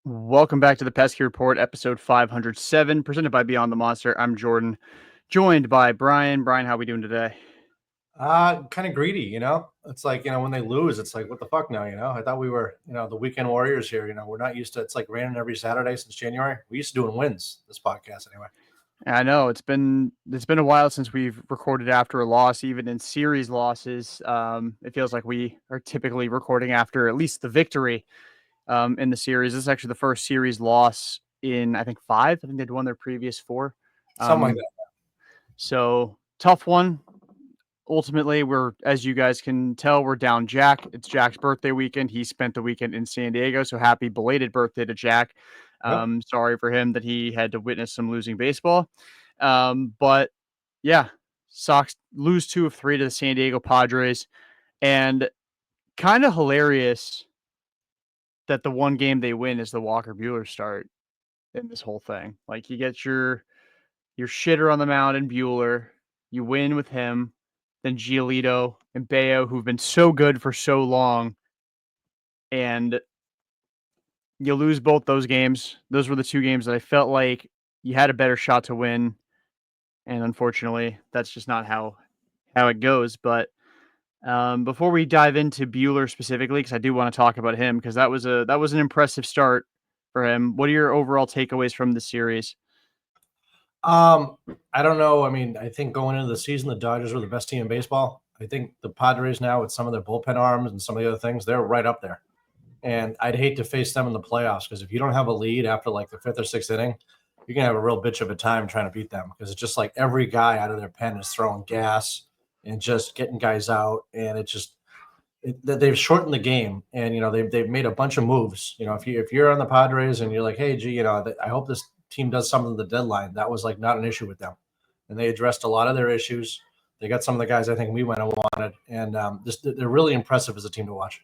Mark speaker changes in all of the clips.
Speaker 1: Welcome back to the Pesky Report, episode 507, presented by Beyond the Monster. I'm Jordan, joined by Brian. Brian, how are we doing today?
Speaker 2: Kind of greedy, It's like, when they lose, it's like, what the fuck now, I thought we were, the weekend warriors here, we're not used to, it's like raining every Saturday since January. We used to doing wins, this podcast anyway.
Speaker 1: I know it's been a while since we've recorded after a loss, even in series losses. It feels like we are typically recording after at least the victory in the series. This is actually the first series loss in, I think, 5. I think they'd won their previous 4.
Speaker 2: Something like that.
Speaker 1: So tough one. Ultimately, as you guys can tell, we're down Jack. It's Jack's birthday weekend. He spent the weekend in San Diego, so happy belated birthday to Jack.
Speaker 2: Yep.
Speaker 1: Sorry for him that he had to witness some losing baseball. But yeah, Sox lose 2 of 3 to the San Diego Padres, and kind of hilarious that the one game they win is the Walker Buehler start in this whole thing. Like, you get your shitter on the mound in Buehler, you win with him. Then Giolito and Bello, who've been so good for so long, and you lose both those games. Those were the 2 games that I felt like you had a better shot to win, and unfortunately, that's just not how it goes. But before we dive into Buehler specifically, because I do want to talk about him, because that was an impressive start for him. What are your overall takeaways from the series?
Speaker 2: I don't know. I mean, I think going into the season, the Dodgers were the best team in baseball. I think the Padres now, with some of their bullpen arms and some of the other things, they're right up there. And I'd hate to face them in the playoffs, because if you don't have a lead after like the 5th or 6th inning, you're going to have a real bitch of a time trying to beat them, because it's just like every guy out of their pen is throwing gas and just getting guys out. And they've shortened the game, and, they've made a bunch of moves. If you're on the Padres and you're like, hey, gee, I hope this team does something at the deadline, that was like not an issue with them. And they addressed a lot of their issues. They got some of the guys I think we might have wanted. And they're really impressive as a team to watch.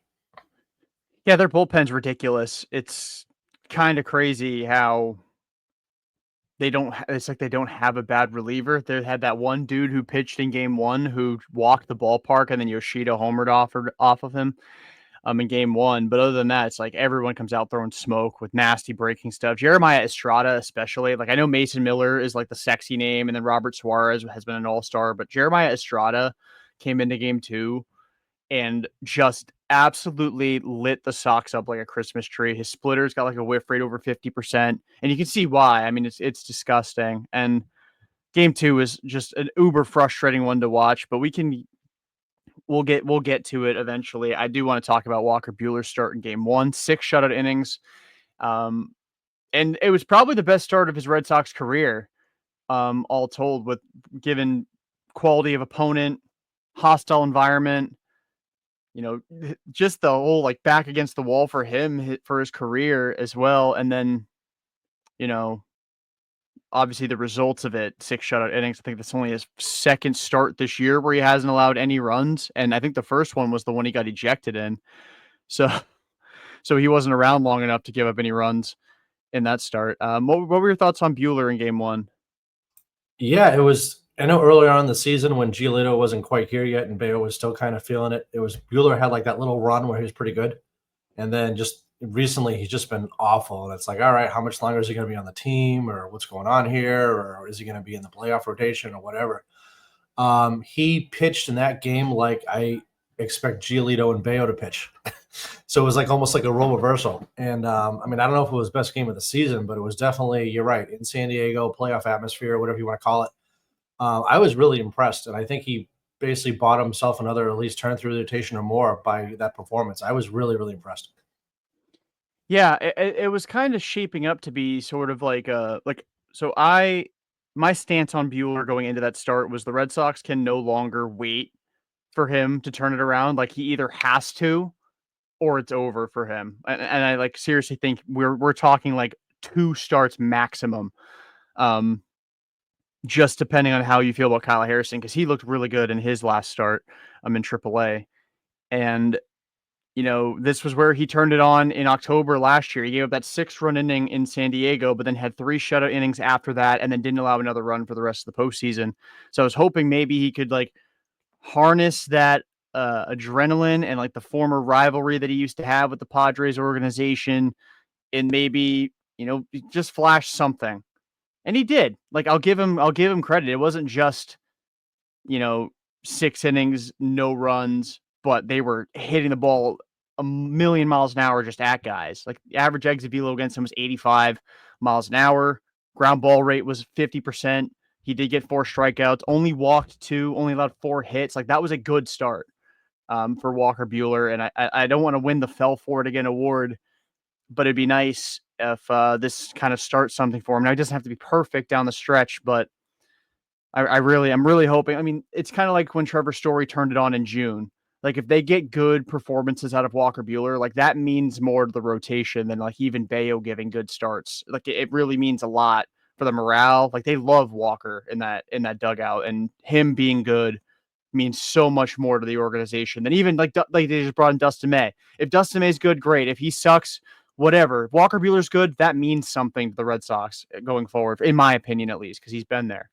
Speaker 1: Yeah, their bullpen's ridiculous. It's kind of crazy how it's like they don't have a bad reliever. They had that one dude who pitched in game 1 who walked the ballpark, and then Yoshida homered off of him in game 1. But other than that, it's like everyone comes out throwing smoke with nasty breaking stuff. Jeremiah Estrada especially. Like, I know Mason Miller is like the sexy name, and then Robert Suarez has been an all-star, but Jeremiah Estrada came into game 2 and just absolutely lit the Sox up like a Christmas tree. His splitter's got like a whiff rate over 50%, and you can see why. I mean, it's disgusting. And game 2 is just an uber frustrating one to watch, but we'll get to it eventually. I do want to talk about Walker Buehler's start in game 1, 6 shutout innings. And it was probably the best start of his Red Sox career, all told, with given quality of opponent, hostile environment, just the whole like back against the wall for him for his career as well. And then, obviously the results of it, 6 shutout innings. I think that's only his second start this year where he hasn't allowed any runs. And I think the first one was the one he got ejected in. So he wasn't around long enough to give up any runs in that start. What were your thoughts on Buehler in game 1?
Speaker 2: Yeah, it was. I know earlier on in the season when Giolito wasn't quite here yet and Bello was still kind of feeling it, Buehler had like that little run where he was pretty good. And then just recently he's just been awful. And it's like, all right, how much longer is he going to be on the team, or what's going on here? Or is he going to be in the playoff rotation or whatever? He pitched in that game like I expect Giolito and Bello to pitch. So it was like almost like a role reversal. And I mean, I don't know if it was best game of the season, but it was definitely, you're right, in San Diego, playoff atmosphere, whatever you want to call it. I was really impressed, and I think he basically bought himself another at least turn through the rotation or more by that performance. I was really, really impressed.
Speaker 1: Yeah, it was kind of shaping up to be sort of like so my stance on Buehler going into that start was the Red Sox can no longer wait for him to turn it around. Like, he either has to or it's over for him. And I like seriously think we're talking like 2 starts maximum Um, just depending on how you feel about Kyle Harrison, because he looked really good in his last start in AAA. And, this was where he turned it on in October last year. He gave up that 6-run inning in San Diego, but then had 3 shutout innings after that and then didn't allow another run for the rest of the postseason. So I was hoping maybe he could, like, harness that adrenaline and, like, the former rivalry that he used to have with the Padres organization and maybe, just flash something. And he did. Like, I'll give him credit. It wasn't just, you know, 6 innings, no runs, but they were hitting the ball a million miles an hour just at guys. Like, the average exit velo against him was 85 miles an hour. Ground ball rate was 50%. He did get 4 strikeouts, only walked 2, only allowed 4 hits. Like, that was a good start for Walker Buehler. And I don't want to win the Fell For It Again award, but it'd be nice if this kind of starts something for him. Now, it doesn't have to be perfect down the stretch, but I'm really hoping. I mean, it's kind of like when Trevor Story turned it on in June. Like, if they get good performances out of Walker Buehler, like, that means more to the rotation than, like, even Bello giving good starts. Like, it really means a lot for the morale. Like, they love Walker in that dugout, and him being good means so much more to the organization than even like they just brought in Dustin May. If Dustin May's good, great. If he sucks, whatever. If Walker Buehler's good, that means something to the Red Sox going forward, in my opinion, at least, because he's been there.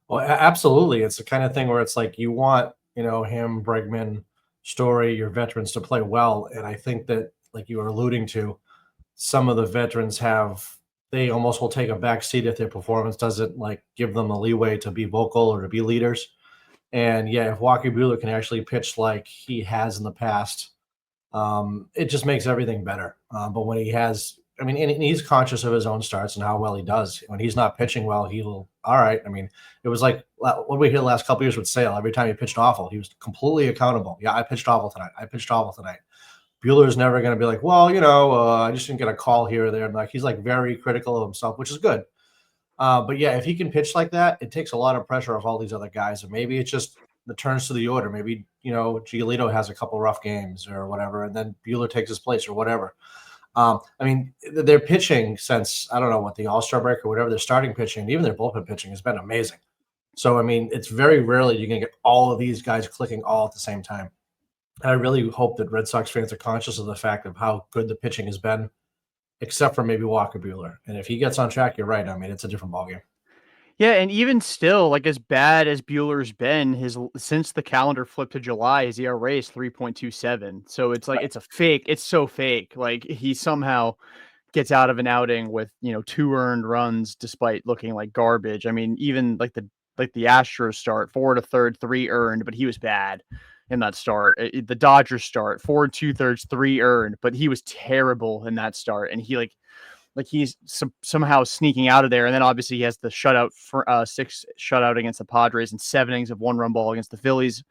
Speaker 2: Well, absolutely. It's the kind of thing where it's like you want, him, Bregman, Story, your veterans to play well. And I think that, like you were alluding to, some of the veterans they almost will take a back seat if their performance doesn't like give them the leeway to be vocal or to be leaders. And yeah, if Walker Buehler can actually pitch like he has in the past, it just makes everything better. But when he has, I mean, and he's conscious of his own starts and how well he does. When he's not pitching well, he'll, all right. I mean, it was like what we hear the last couple of years with Sale. Every time he pitched awful, he was completely accountable. Yeah, I pitched awful tonight. I pitched awful tonight. Bueller's never going to be like, well, I just didn't get a call here or there. And like, he's like very critical of himself, which is good. But yeah, if he can pitch like that, it takes a lot of pressure off all these other guys. And maybe it's just the turns to the order. Maybe, Giolito has a couple rough games or whatever, and then Buehler takes his place or whatever. I mean, their pitching since, I don't know what, the All-Star break or whatever, their starting pitching, even their bullpen pitching has been amazing. So, I mean, it's very rarely you're going to get all of these guys clicking all at the same time. And I really hope that Red Sox fans are conscious of the fact of how good the pitching has been, except for maybe Walker Buehler. And if he gets on track, you're right. I mean, it's a different ballgame.
Speaker 1: Yeah, and even still, like, as bad as Bueller's been, his since the calendar flipped to July, his ERA is 3.27. So it's like
Speaker 2: Right.
Speaker 1: it's a fake. It's so fake. Like, he somehow gets out of an outing with 2 earned runs despite looking like garbage. I mean, even like the Astros start, 4 to third, 3 earned, but he was bad in that start. The Dodgers start, 4 2/3, 3 earned, but he was terrible in that start. And he like he's somehow sneaking out of there. And then obviously he has the shutout for 6 shutout against the Padres and 7 innings of 1-run ball against the Phillies,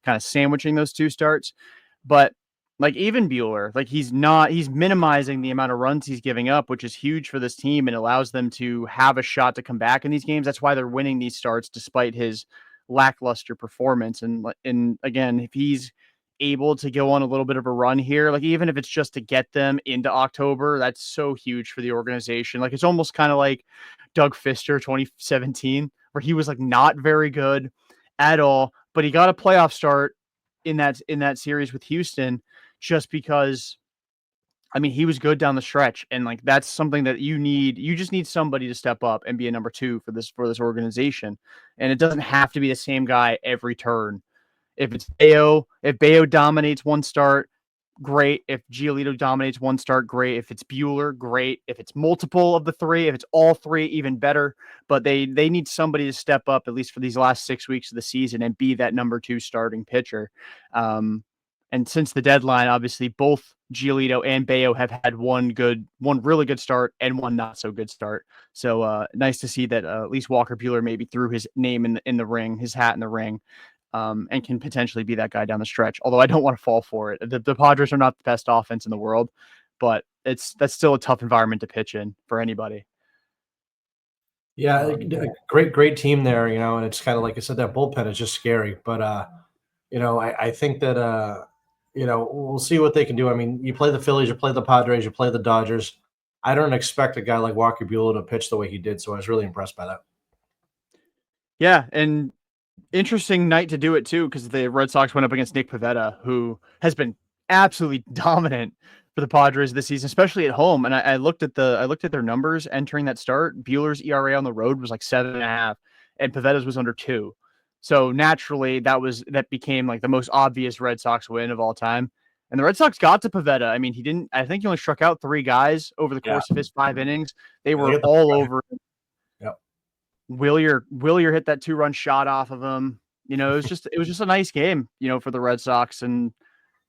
Speaker 1: kind of sandwiching those 2 starts. But like, even Bueller, like, he's minimizing the amount of runs he's giving up, which is huge for this team and allows them to have a shot to come back in these games. That's why they're winning these starts despite his lackluster performance. And again, if he's able to go on a little bit of a run here, like, even if it's just to get them into October, that's so huge for the organization. Like, it's almost kind of like Doug Fister 2017, where he was like not very good at all, but he got a playoff start in that series with Houston just because, I mean, he was good down the stretch. And like, that's something that you need. You just need somebody to step up and be a number 2 for this organization. And it doesn't have to be the same guy every turn. If Bayo dominates one start, great. If Giolito dominates one start, great. If it's Bueller, great. If it's multiple of the 3, if it's all 3, even better. But they need somebody to step up, at least for these last 6 weeks of the season, and be that number 2 starting pitcher. Um, and since the deadline, obviously both Giolito and Bayo have had one really good start and one not so good start. So nice to see that at least Walker Buehler maybe threw his name in the ring, his hat in the ring, and can potentially be that guy down the stretch. Although I don't want to fall for it. The Padres are not the best offense in the world, but that's still a tough environment to pitch in for anybody.
Speaker 2: Yeah, a great team there, and it's kind of like I said, that bullpen is just scary. But I think that we'll see what they can do. I mean, you play the Phillies, you play the Padres, you play the Dodgers. I don't expect a guy like Walker Buehler to pitch the way he did, so I was really impressed by that.
Speaker 1: Yeah, and interesting night to do it too, because the Red Sox went up against Nick Pivetta, who has been absolutely dominant for the Padres this season, especially at home. And I looked at their numbers entering that start. Bueller's ERA on the road was like 7.5, and Pivetta's was under 2. So naturally, that became like the most obvious Red Sox win of all time. And the Red Sox got to Pivetta. I mean, he didn't. I think he only struck out 3 guys over the
Speaker 2: Yeah,
Speaker 1: course of his 5 innings. They
Speaker 2: they
Speaker 1: were
Speaker 2: get the
Speaker 1: all over.
Speaker 2: Yep.
Speaker 1: Willier hit that 2-run shot off of him. It was just a nice game, for the Red Sox, and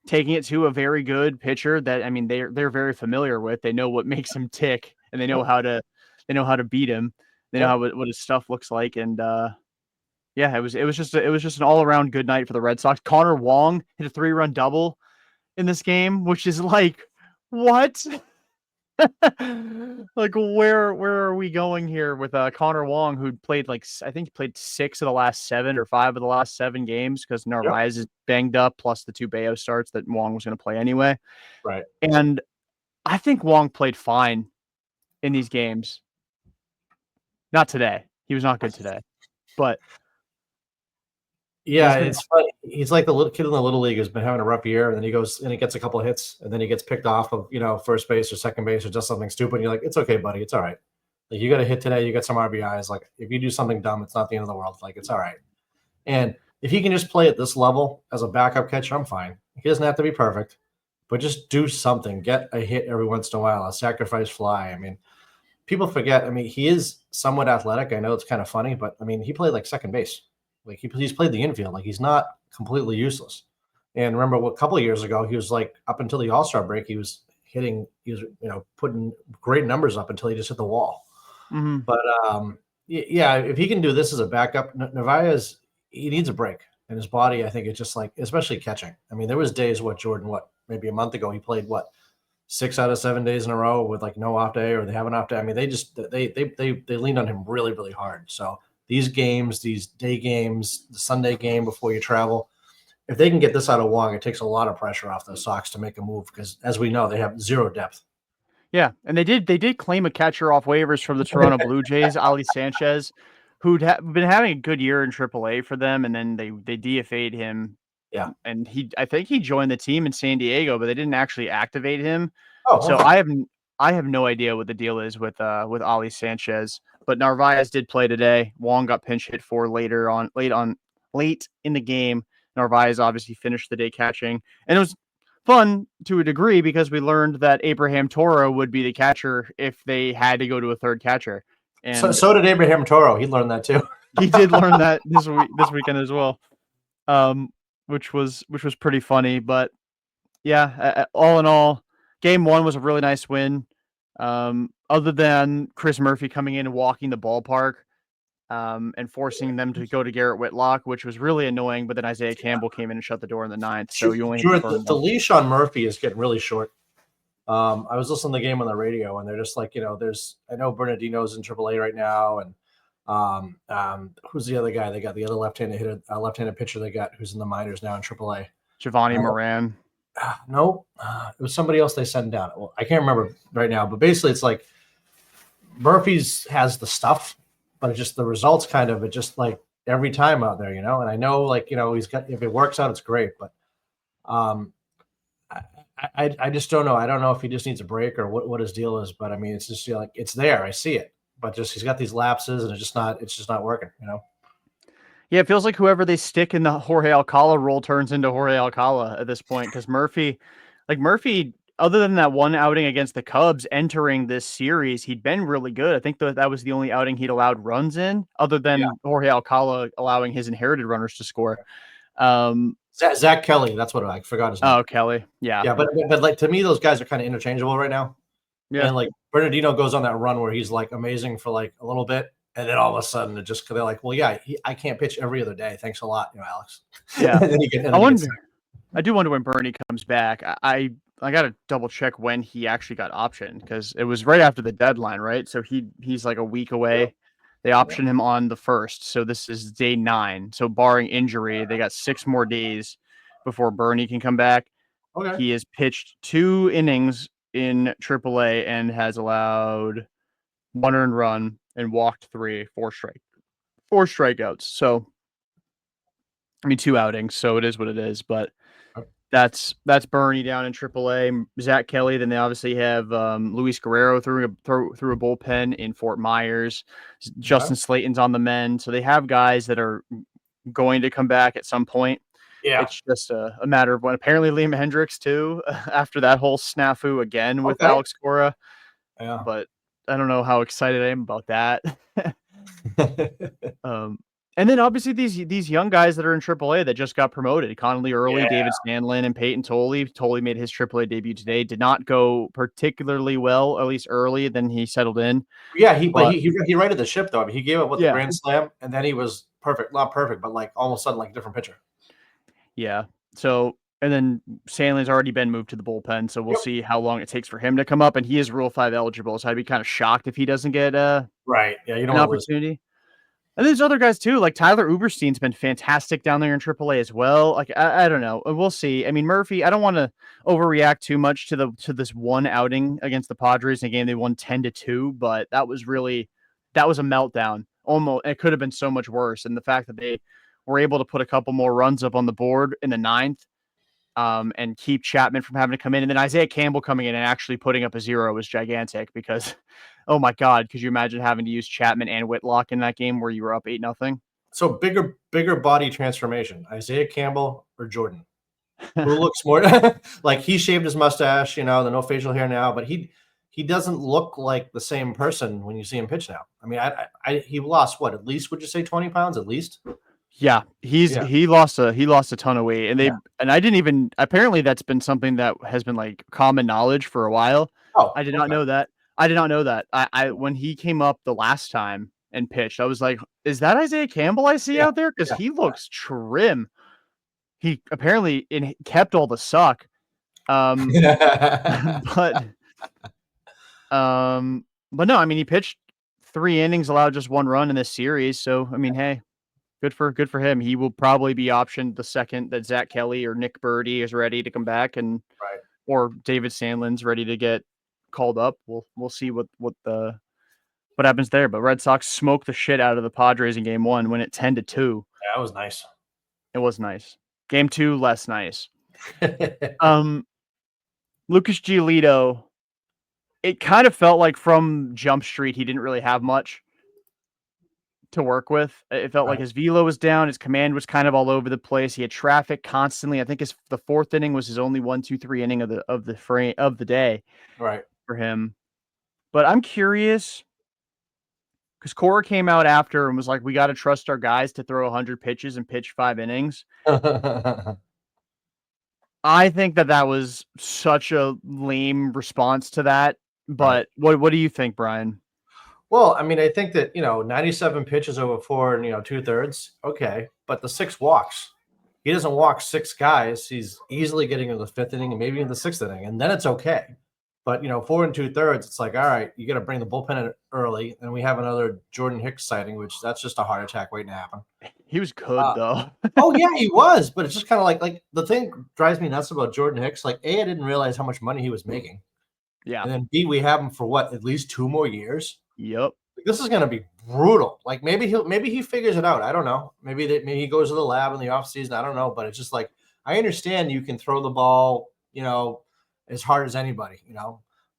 Speaker 1: taking it to a very good pitcher that, I mean, they're very familiar with. They know what makes him tick, and
Speaker 2: Yep.
Speaker 1: they know how to beat him. They know
Speaker 2: Yep.
Speaker 1: what his stuff looks like, and yeah, it was just an all around good night for the Red Sox. Connor Wong hit a 3-run double in this game, which is like, what? Like, where are we going here with Connor Wong, who played I think he played 6 of the last 7 or 5 of the last 7 games because
Speaker 2: Yep.
Speaker 1: Narvaez is banged up, plus the 2 Bello starts that Wong was going to play anyway.
Speaker 2: Right.
Speaker 1: And I think Wong played fine in these games. Not today. He was not good today, but
Speaker 2: Yeah,
Speaker 1: he's been.
Speaker 2: it's funny. He's like the little kid in the little league who's been having a rough year, and then he goes and he gets a couple of hits, and then he gets picked off of first base or second base or just something stupid. And you're like, it's okay, buddy, it's all right. Like you got a hit today, you got some RBIs. Like if you do something dumb, it's not the end of the world. Like it's all right. And if he can just play at this level as a backup catcher, I'm fine. He doesn't have to be perfect, but just do something. Get a hit every once in a while, a sacrifice fly. I mean, people forget. I mean, he is somewhat athletic. I know it's kind of funny, but I mean, he played like second base. Like he's played the infield. Like he's not completely useless. And remember, a couple of years ago, he was like up until the All Star break, he was hitting. He was putting great numbers up until he just hit the wall.
Speaker 1: Mhm.
Speaker 2: But yeah, if he can do this as a backup, Narvaez, he needs a break. And his body, I think it's just like, especially catching. I mean, there was days maybe a month ago, he played 6 out of 7 days in a row with like no off day, or they have an off day. I mean, they leaned on him really, really hard. So these games, these day games, the Sunday game before you travel, if they can get this out of Wong, it takes a lot of pressure off the Sox to make a move because, as we know, they have zero depth.
Speaker 1: Yeah, and they did claim a catcher off waivers from the Toronto Blue Jays, Ali Sanchez, who'd been having a good year in AAA for them, and then they DFA'd him,
Speaker 2: Yeah.
Speaker 1: and I think he joined the team in San Diego, but they didn't actually activate him.
Speaker 2: Oh,
Speaker 1: So
Speaker 2: okay.
Speaker 1: I have no idea what the deal is with Ali Sanchez, but Narvaez did play today. Wong got pinch hit for late in the game. Narvaez obviously finished the day catching, and it was fun to a degree because we learned that Abraham Toro would be the catcher if they had to go to a third catcher, and
Speaker 2: So did Abraham Toro. He learned that too.
Speaker 1: he did learn that this weekend as well, um, which was pretty funny. But yeah, all in all, game 1 was a really nice win. Other than Chris Murphy coming in and walking the ballpark, and forcing them to go to Garrett Whitlock, which was really annoying. But then Isaiah Campbell came in and shut the door in the 9th, so you only had to
Speaker 2: Sure,
Speaker 1: burn
Speaker 2: the
Speaker 1: one.
Speaker 2: leash on Murphy is getting really short. I was listening to the game on the radio, and they're just like, I know Bernardino's in AAA right now, and who's the other guy? They got the other left-handed pitcher they got who's in the minors now in AAA.
Speaker 1: Giovanni Moran.
Speaker 2: No, it was somebody else they sent down. Well, I can't remember right now, but basically it's like Murphy's has the stuff, but it's just the results it just like every time out there, And I know he's got, if it works out, it's great, but I just don't know. I don't know if he just needs a break or what his deal is, but I mean, it's just like it's there. I see it, but just he's got these lapses and it's just not working.
Speaker 1: Yeah, it feels like whoever they stick in the Jorge Alcala role turns into Jorge Alcala at this point, because Murphy, other than that one outing against the Cubs entering this series, he'd been really good. I think that was the only outing he'd allowed runs in, other
Speaker 2: Yeah.
Speaker 1: than Jorge Alcala allowing his inherited runners to score. Um,
Speaker 2: Zach Kelly, that's what I forgot his name.
Speaker 1: oh, Kelly, yeah,
Speaker 2: Yeah, but like to me, those guys are kind of interchangeable right now.
Speaker 1: yeah.
Speaker 2: And like Bernardino goes on that run where he's like amazing for like a little bit, and then all of a sudden they're like, well, yeah, I can't pitch every other day. Thanks a lot, Alex.
Speaker 1: Yeah.
Speaker 2: And then
Speaker 1: I do wonder when Bernie comes back. I got to double check when he actually got optioned, because it was right after the deadline, right? So he's like a week away. They optioned him on the 1st, so this is day 9. So barring injury, they got 6 more days before Bernie can come back.
Speaker 2: Okay.
Speaker 1: He has pitched 2 innings in AAA and has allowed 1 earned run and walked 3, 4 strikeouts. So, I mean, 2 outings. So it is what it is. But that's Bernie down in AAA. Zach Kelly. Then they obviously have Luis Guerrero through a bullpen in Fort Myers. Justin Slayton's on the mend. So they have guys that are going to come back at some point.
Speaker 2: Yeah.
Speaker 1: It's just a matter of when. Apparently, Liam Hendricks too. After that whole snafu again with Alex Cora.
Speaker 2: Yeah.
Speaker 1: But I don't know how excited I am about that. And then obviously these young guys that are in AAA that just got promoted, Connolly Early, David Sandlin, and Peyton Tolley. Tolley made his AAA debut today. Did not go particularly well, at least early. Then he settled in.
Speaker 2: Yeah, he righted the ship though. I mean, he gave up with the
Speaker 1: Yeah.
Speaker 2: grand slam, and then he was perfect. Not perfect, but like all of a sudden, like a different pitcher.
Speaker 1: Yeah. So, and then Sandlin's already been moved to the bullpen, so we'll see how long it takes for him to come up. And he is Rule 5 eligible, so I'd be kind of shocked if he doesn't get
Speaker 2: right. Yeah, you don't
Speaker 1: an
Speaker 2: want to lose.
Speaker 1: opportunity. And there's other guys too, like Tyler Uberstein's been fantastic down there in AAA as well. Like I don't know, we'll see. I mean, Murphy, I don't want to overreact too much to this one outing against the Padres in a game they won 10-2, but that was a meltdown. Almost, it could have been so much worse. And the fact that they were able to put a couple more runs up on the board in the 9th, and keep Chapman from having to come in, and then Isaiah Campbell coming in and actually putting up a 0 was gigantic because. Oh my God! Could you imagine having to use Chapman and Whitlock in that game where you were up 8-0?
Speaker 2: So bigger body transformation: Isaiah Campbell or Jordan? Who looks more like he shaved his mustache? The no facial hair now, but he doesn't look like the same person when you see him pitch now. I mean, he lost what? At least would you say 20 pounds at least?
Speaker 1: Yeah, he lost a ton of weight, and I didn't even. Apparently, that's been something that has been like common knowledge for a while.
Speaker 2: Oh,
Speaker 1: I did not know that. I when he came up the last time and pitched, I was like, "Is that Isaiah Campbell I see out there?" Because he looks trim. He apparently kept all the suck, but no, I mean he pitched 3 innings, allowed just 1 run in this series. So I mean, hey, good for him. He will probably be optioned the second that Zach Kelly or Nick Birdie is ready to come back, or David Sandlin's ready to get called up. We'll see what happens there. But Red Sox smoked the shit out of the Padres in game 1, win it 10-2.
Speaker 2: Yeah, that was nice.
Speaker 1: It was nice. Game 2, less nice. Lucas Giolito, it kind of felt like from Jump Street he didn't really have much to work with. It felt like his velo was down, his command was kind of all over the place. He had traffic constantly. I think the 4th inning was his only 1-2-3 inning of the day,
Speaker 2: right,
Speaker 1: for him. But I'm curious because Cora came out after and was like, "We got to trust our guys to throw 100 pitches and pitch 5 innings." I think that was such a lame response to that. But what do you think, Brian?
Speaker 2: Well, I mean, I think that 97 pitches over 4 and 2/3. Okay, but the 6 walks. He doesn't walk 6 guys. He's easily getting into the 5th inning and maybe in the 6th inning, and then it's okay. But 4 and 2/3, it's like, all right, you got to bring the bullpen in early, and we have another Jordan Hicks sighting, which that's just a heart attack waiting to happen.
Speaker 1: He was good though.
Speaker 2: Oh yeah, he was, but it's just kind of like the thing drives me nuts about Jordan Hicks. Like, A, I didn't realize how much money he was making.
Speaker 1: Yeah.
Speaker 2: And then B, we have him for what, at least 2 more years?
Speaker 1: Yep.
Speaker 2: This is going to be brutal. Like maybe he figures it out. I don't know. Maybe he goes to the lab in the off season. I don't know, but it's just like, I understand you can throw the ball, as hard as anybody,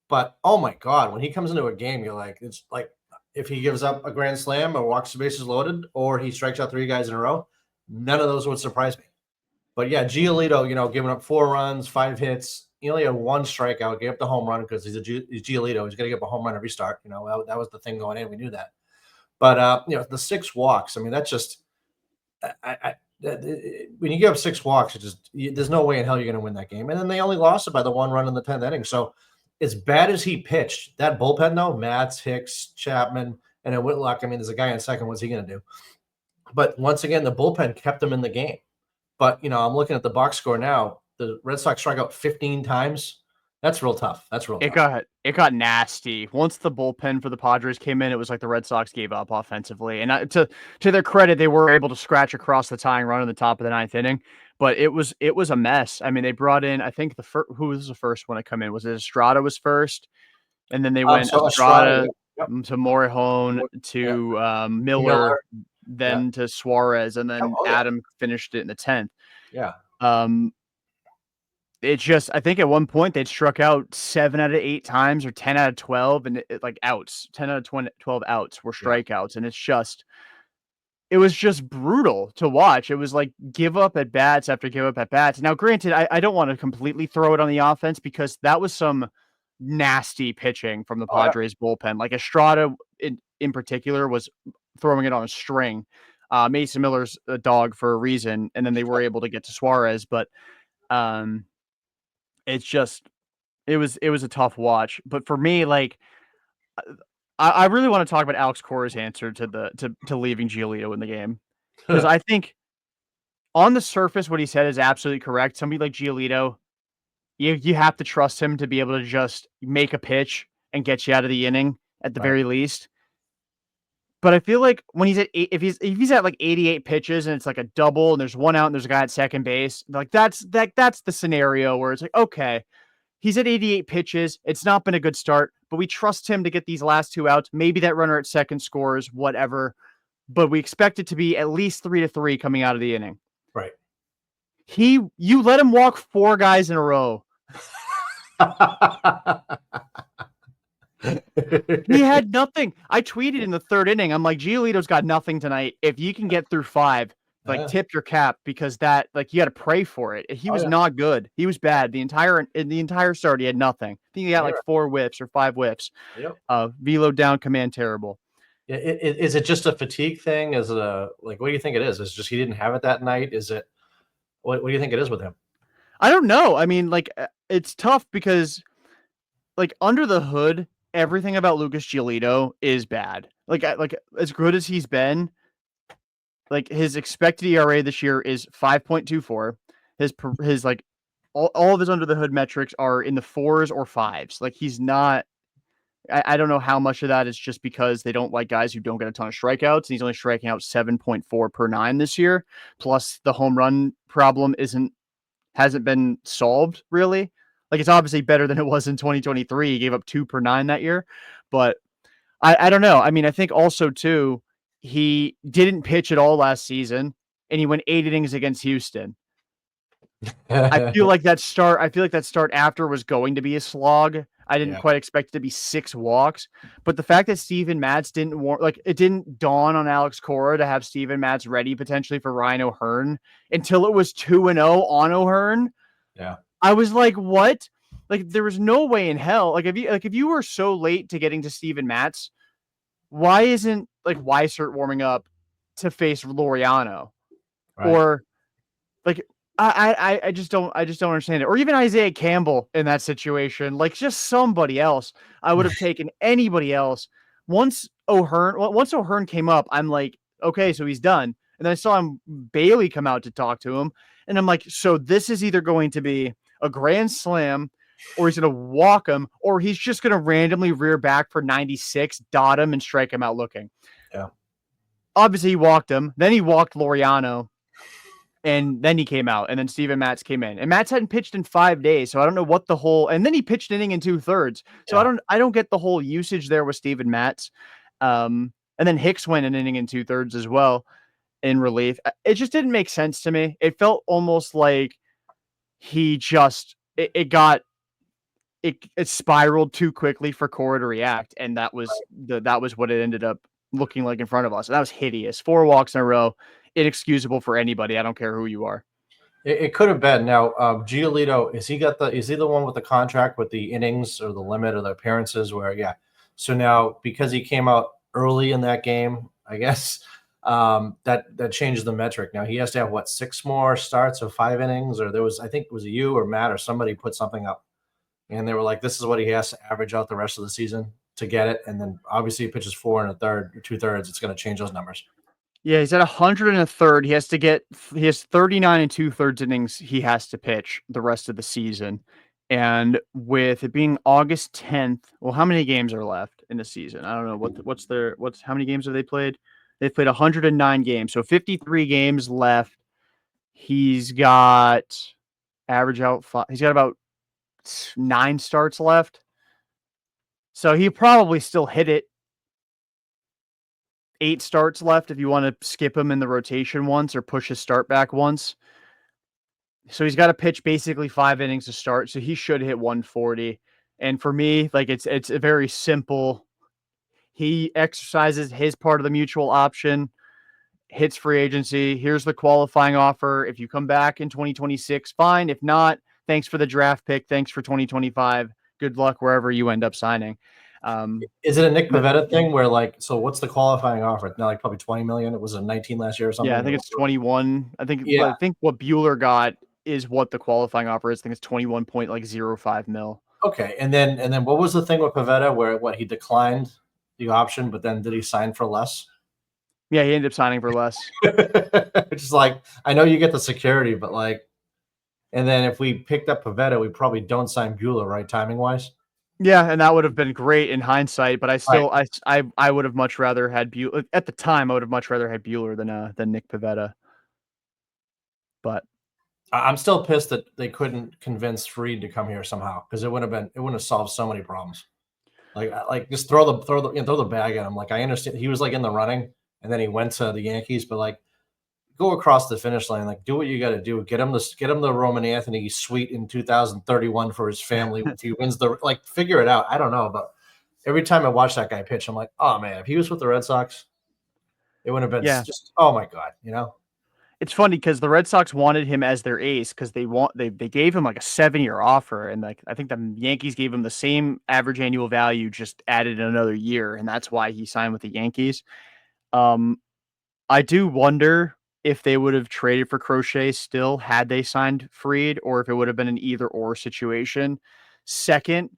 Speaker 2: but oh my God, when he comes into a game, you're like, it's like if he gives up a grand slam or walks the bases loaded, or he strikes out 3 guys in a row, none of those would surprise me. But yeah, Giolito, giving up 4 runs, 5 hits. He only had 1 strikeout, gave up the home run because he's Giolito. He's going to give up a home run every start. That was the thing going in. We knew that. But, the 6 walks, I mean, that's just when you give up 6 walks, there's no way in hell you're going to win that game. And then they only lost it by the 1 run in the 10th inning. So as bad as he pitched, that bullpen, though, Matz, Hicks, Chapman, and then Whitlock, I mean, there's a guy in second. What's he going to do? But once again, the bullpen kept him in the game. But, I'm looking at the box score now. The Red Sox struck out 15 times, That's real tough. That's real
Speaker 1: It
Speaker 2: tough.
Speaker 1: got nasty. Once the bullpen for the Padres came in, it was like the Red Sox gave up offensively. And to their credit, they were able to scratch across the tying run in the top of the ninth inning. But it was a mess. I mean, they brought in, I think who was the first one to come in? Was it Estrada was first, and then they went
Speaker 2: So Estrada,
Speaker 1: Estrada
Speaker 2: yep.
Speaker 1: to Morihone
Speaker 2: Yeah.
Speaker 1: to
Speaker 2: Miller,
Speaker 1: Miller,
Speaker 2: yeah.
Speaker 1: then to Suarez, and then
Speaker 2: Oh, yeah.
Speaker 1: Adam finished it in the 10th.
Speaker 2: Yeah.
Speaker 1: Um, it's just, I think at one point they'd struck out 7 out of 8 times or 10 out of 12 and like outs, 10 out of 20, 12 outs were
Speaker 2: Yeah.
Speaker 1: strikeouts. And it was just brutal to watch. It was like give up at bats after give up at bats. Now, granted, I don't want to completely throw it on the offense because that was some nasty pitching from the
Speaker 2: Oh, yeah.
Speaker 1: Padres bullpen. Like Estrada in particular was throwing it on a string. Mason Miller's a dog for a reason. And then they were able to get to Suarez, but um, it's just, it was a tough watch, but for me, like I really want to talk about Alex Cora's answer to to leaving Giolito in the game because I think on the surface what he said is absolutely correct. Somebody like Giolito, you have to trust him to be able to just make a pitch and get you out of the inning at the
Speaker 2: Right.
Speaker 1: very least. But I feel like when he's at if he's at like 88 pitches and it's like a double and there's one out and there's a guy at second base, like that's the scenario where it's like, okay, he's at 88 pitches. It's not been a good start, but we trust him to get these last 2 outs. Maybe that runner at second scores, whatever. But we expect it to be at least 3-3 coming out of the inning.
Speaker 2: Right.
Speaker 1: You let him walk 4 guys in a row. He had nothing. I tweeted in the 3rd inning. I'm like, Giolito's got nothing tonight. If you can get through 5, like
Speaker 2: Yeah.
Speaker 1: tip your cap because that like you got to pray for it. He was not good. He was bad the entire start. He had nothing. I think he got like 4 whiffs or 5 whiffs.
Speaker 2: Yep.
Speaker 1: Velo down, command terrible.
Speaker 2: Yeah, is it just a fatigue thing? Is it what do you think it is? Is it just he didn't have it that night? Is it what do you think it is with him?
Speaker 1: I don't know. I mean, like it's tough because like under the hood, everything about Lucas Giolito is bad. Like as good as he's been, like his expected ERA this year is 5.24. His like all of his under the hood metrics are in the 4s or 5s. Like he's not. I don't know how much of that is just because they don't like guys who don't get a ton of strikeouts. And he's only striking out 7.4 per 9 this year. Plus the home run problem hasn't been solved really. Like it's obviously better than it was in 2023. He gave up 2 per 9 that year, but I don't know. I mean, I think also too, he didn't pitch at all last season and he went 8 innings against Houston. I feel like that start after was going to be a slog. I didn't
Speaker 2: Yeah.
Speaker 1: quite expect it to be 6 walks, but the fact that Steven Matz it didn't dawn on Alex Cora to have Steven Matz ready potentially for Ryan O'Hearn until it was 2-0 on O'Hearn.
Speaker 2: Yeah.
Speaker 1: I was like, what? Like there was no way in hell. Like if you were so late to getting to Steven Matz, why isn't like Weissert warming up to face Laureano?
Speaker 2: Right.
Speaker 1: Or like I just don't understand it. Or even Isaiah Campbell in that situation, like just somebody else. I would have taken anybody else. Once O'Hearn came up, I'm like, okay, so he's done. And then I saw Bailey come out to talk to him, and I'm like, so this is either going to be a grand slam, or he's going to walk him, or he's just going to randomly rear back for 96, dot him, and strike him out looking.
Speaker 2: Yeah.
Speaker 1: Obviously, he walked him. Then he walked Laureano. And then he came out, and then Steven Matz came in, and Matz hadn't pitched in 5 days, so I don't know what the whole. And then he pitched an inning in 2/3, so
Speaker 2: Yeah.
Speaker 1: I don't get the whole usage there with Steven Matz. And then Hicks went an inning in 2/3 as well in relief. It just didn't make sense to me. It felt almost like he just it spiraled too quickly for Cora to react, and that was what it ended up looking like in front of us. And that was hideous. 4 walks in a row, inexcusable for anybody. I don't care who you are.
Speaker 2: It could have been. Now, Giolito, is he the one with the contract with the innings or the limit or the appearances where, yeah. So now, because he came out early in that game, I guess, that changes the metric. Now he has to have what, 6 more starts of 5 innings, or I think it was you or Matt or somebody put something up and they were like, this is what he has to average out the rest of the season to get it. And then obviously he pitches 4 1/3 or 2/3. It's going to change those numbers.
Speaker 1: Yeah, he's at 100 1/3. He has 39 2/3 innings he has to pitch the rest of the season. And with it being August 10th, well, how many games are left in the season? I don't know what's how many games have they played? They've played 109 games, so 53 games left. He's got average out. He's got about 9 starts left, so he probably still hit it. 8 starts left if you want to skip him in the rotation once or push his start back once. So he's got to pitch basically 5 innings to start, so he should hit 140. And for me, like it's a very simple. He exercises his part of the mutual option, hits free agency. Here's the qualifying offer. If you come back in 2026, fine. If not, thanks for the draft pick. Thanks for 2025. Good luck wherever you end up signing.
Speaker 2: Is it a Nick Pivetta thing where like, so what's the qualifying offer? Now, like probably 20 million. It was a 19 last year or something.
Speaker 1: Yeah, I think it's 21. I think what Buehler got is what the qualifying offer is. I think it's 21.05 mil.
Speaker 2: Okay, and then what was the thing with Pivetta where he declined the option, but then did he sign for less?
Speaker 1: Yeah, he ended up signing for less.
Speaker 2: It's just like, I know you get the security, but like, and then if we picked up Pivetta, we probably don't sign Buehler, right? Timing wise.
Speaker 1: Yeah, and that would have been great in hindsight, but I
Speaker 2: Right.
Speaker 1: still I would have much rather had Buehler at the time. I would have much rather had Buehler than Nick Pivetta. But
Speaker 2: I'm still pissed that they couldn't convince Fried to come here somehow, because it wouldn't have solved so many problems. Like just throw the bag at him. Like, I understand he was like in the running and then he went to the Yankees, but like, go across the finish line. Like, do what you got to do. Get him the Roman Anthony suite in 2031 for his family if he wins the, like, figure it out. I don't know, but every time I watch that guy pitch, I'm like, oh man, if he was with the Red Sox, it would have been just, oh my god,
Speaker 1: it's funny because the Red Sox wanted him as their ace because they gave him like a 7-year offer, and like I think the Yankees gave him the same average annual value, just added another year, and that's why he signed with the Yankees. I do wonder if they would have traded for Crochet still had they signed Fried, or if it would have been an either or situation. Second,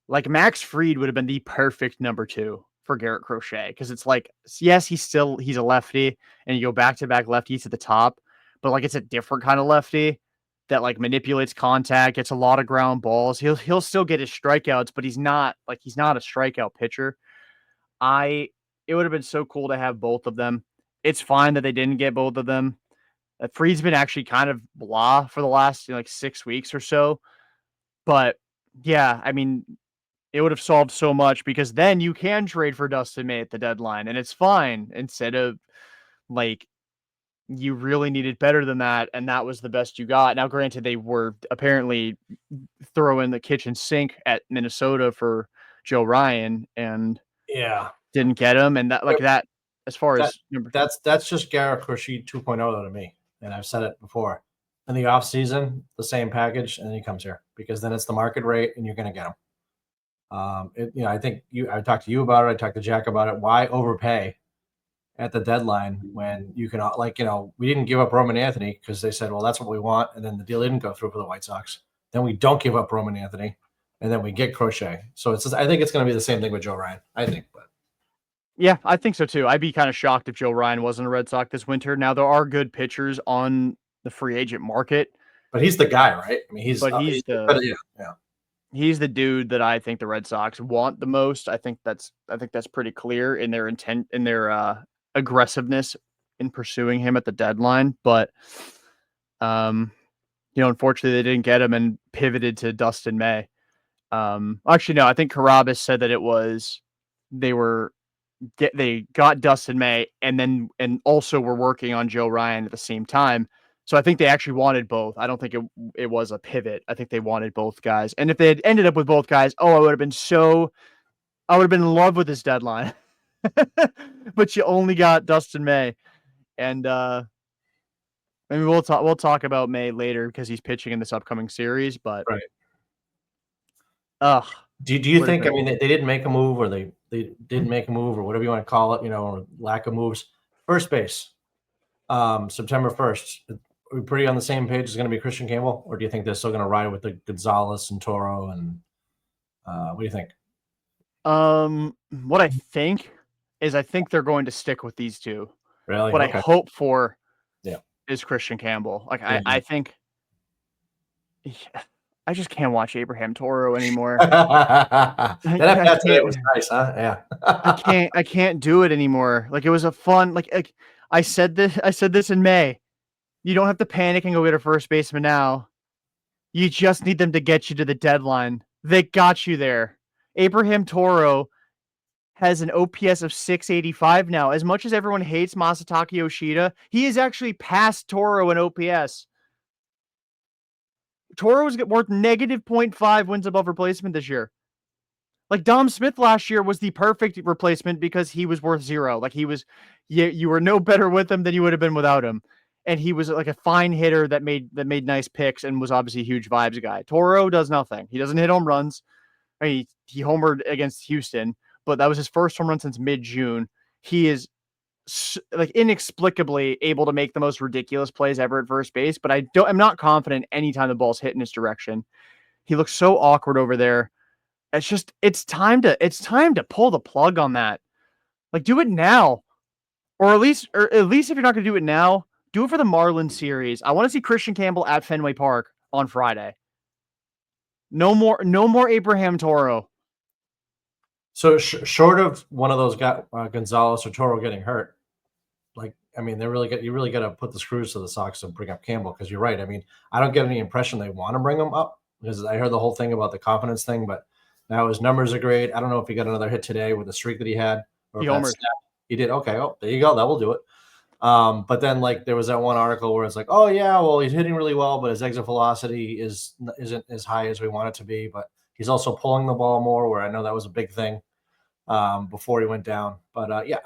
Speaker 1: like Max Fried would have been the perfect number 2 for Garrett Crochet, because it's like, yes, he's a lefty, and you go back to back lefties at the top, but like it's a different kind of lefty that like manipulates contact, gets a lot of ground balls. He'll still get his strikeouts, but he's not a strikeout pitcher. It would have been so cool to have both of them. It's fine that they didn't get both of them. Fried's been actually kind of blah for the last like 6 weeks or so, but yeah, I mean, it would have solved so much because then you can trade for Dustin May at the deadline and it's fine, instead of like you really needed better than that and that was the best you got. Now, granted, they were apparently throwing the kitchen sink at Minnesota for Joe Ryan and
Speaker 2: yeah,
Speaker 1: didn't get him, and that as far
Speaker 2: that
Speaker 1: as number.
Speaker 2: that's just Garrett Crochet 2.0 though to me, and I've said it before. In the off season, the same package, and then he comes here because then it's the market rate, and you're going to get him. I think I talked to you about it. I talked to Jack about it. Why overpay at the deadline when you can, we didn't give up Roman Anthony because they said, well, that's what we want. And then the deal didn't go through for the White Sox. Then we don't give up Roman Anthony and then we get Crochet. So I think it's going to be the same thing with Joe Ryan. I think, but
Speaker 1: Yeah, I think so too. I'd be kind of shocked if Joe Ryan wasn't a Red Sox this winter. Now, there are good pitchers on the free agent market,
Speaker 2: he's the guy, right? I mean, he's yeah.
Speaker 1: He's the dude that I think the Red Sox want the most. I think that's pretty clear in their intent, in their aggressiveness in pursuing him at the deadline. But unfortunately, they didn't get him and pivoted to Dustin May. Actually, no, I think Carabas said that it was they got Dustin May and also were working on Joe Ryan at the same time. So I think they actually wanted both. I don't think it was a pivot. I think they wanted both guys. And if they had ended up with both guys, I would have been in love with this deadline. But you only got Dustin May. And maybe we'll talk about May later because he's pitching in this upcoming series, but
Speaker 2: Right.
Speaker 1: ugh.
Speaker 2: Do you think, I mean, they didn't make a move, or they didn't make a move, or whatever you want to call it, or lack of moves. First base, September 1st. Are we pretty on the same page? Is going to be Christian Campbell, or do you think they're still going to ride with the Gonzalez and Toro? And what do you think?
Speaker 1: What I think is I think they're going to stick with these two.
Speaker 2: Really?
Speaker 1: What I
Speaker 2: Okay.
Speaker 1: hope for
Speaker 2: Yeah.
Speaker 1: is Christian Campbell. Like
Speaker 2: Yeah.
Speaker 1: I think I just can't watch Abraham Toro anymore.
Speaker 2: That at
Speaker 1: I
Speaker 2: bat today
Speaker 1: can't.
Speaker 2: was nice, huh?
Speaker 1: I
Speaker 2: Yeah.
Speaker 1: can't. I can't do it anymore. Like it was a fun. Like I said this. I said this in May. You don't have to panic and go get a first baseman now. You just need them to get you to the deadline. They got you there. Abraham Toro has an OPS of 685 now. As much as everyone hates Masataka Yoshida, he is actually past Toro in OPS. Toro was worth negative 0.5 wins above replacement this year. Like Dom Smith last year was the perfect replacement because he was worth 0. Like he was, you were no better with him than you would have been without him. And he was like a fine hitter that made nice picks and was obviously a huge vibes guy. Toro does nothing. He doesn't hit home runs. I mean, he homered against Houston, but that was his first home run since mid-June. He is like inexplicably able to make the most ridiculous plays ever at first base, but I'm not confident anytime the ball's hit in his direction. He looks so awkward over there. It's time to pull the plug on that. Like do it now. Or at least if you're not going to do it now, do it for the Marlins series. I want to see Christian Campbell at Fenway Park on Friday. No more Abraham Toro.
Speaker 2: So short of one of those Gonzalez or Toro getting hurt, like I mean, you really got to put the screws to the Sox to bring up Campbell because you're right. I mean, I don't get any impression they want to bring him up because I heard the whole thing about the confidence thing, but now his numbers are great. I don't know if he got another hit today with the streak that he had or
Speaker 1: He
Speaker 2: if
Speaker 1: homered.
Speaker 2: he did. Okay, oh there you go, that will do it. But then like there was that one article where it's like, oh yeah, well he's hitting really well, but his exit velocity isn't as high as we want it to be. But he's also pulling the ball more, where I know that was a big thing before he went down. But yeah,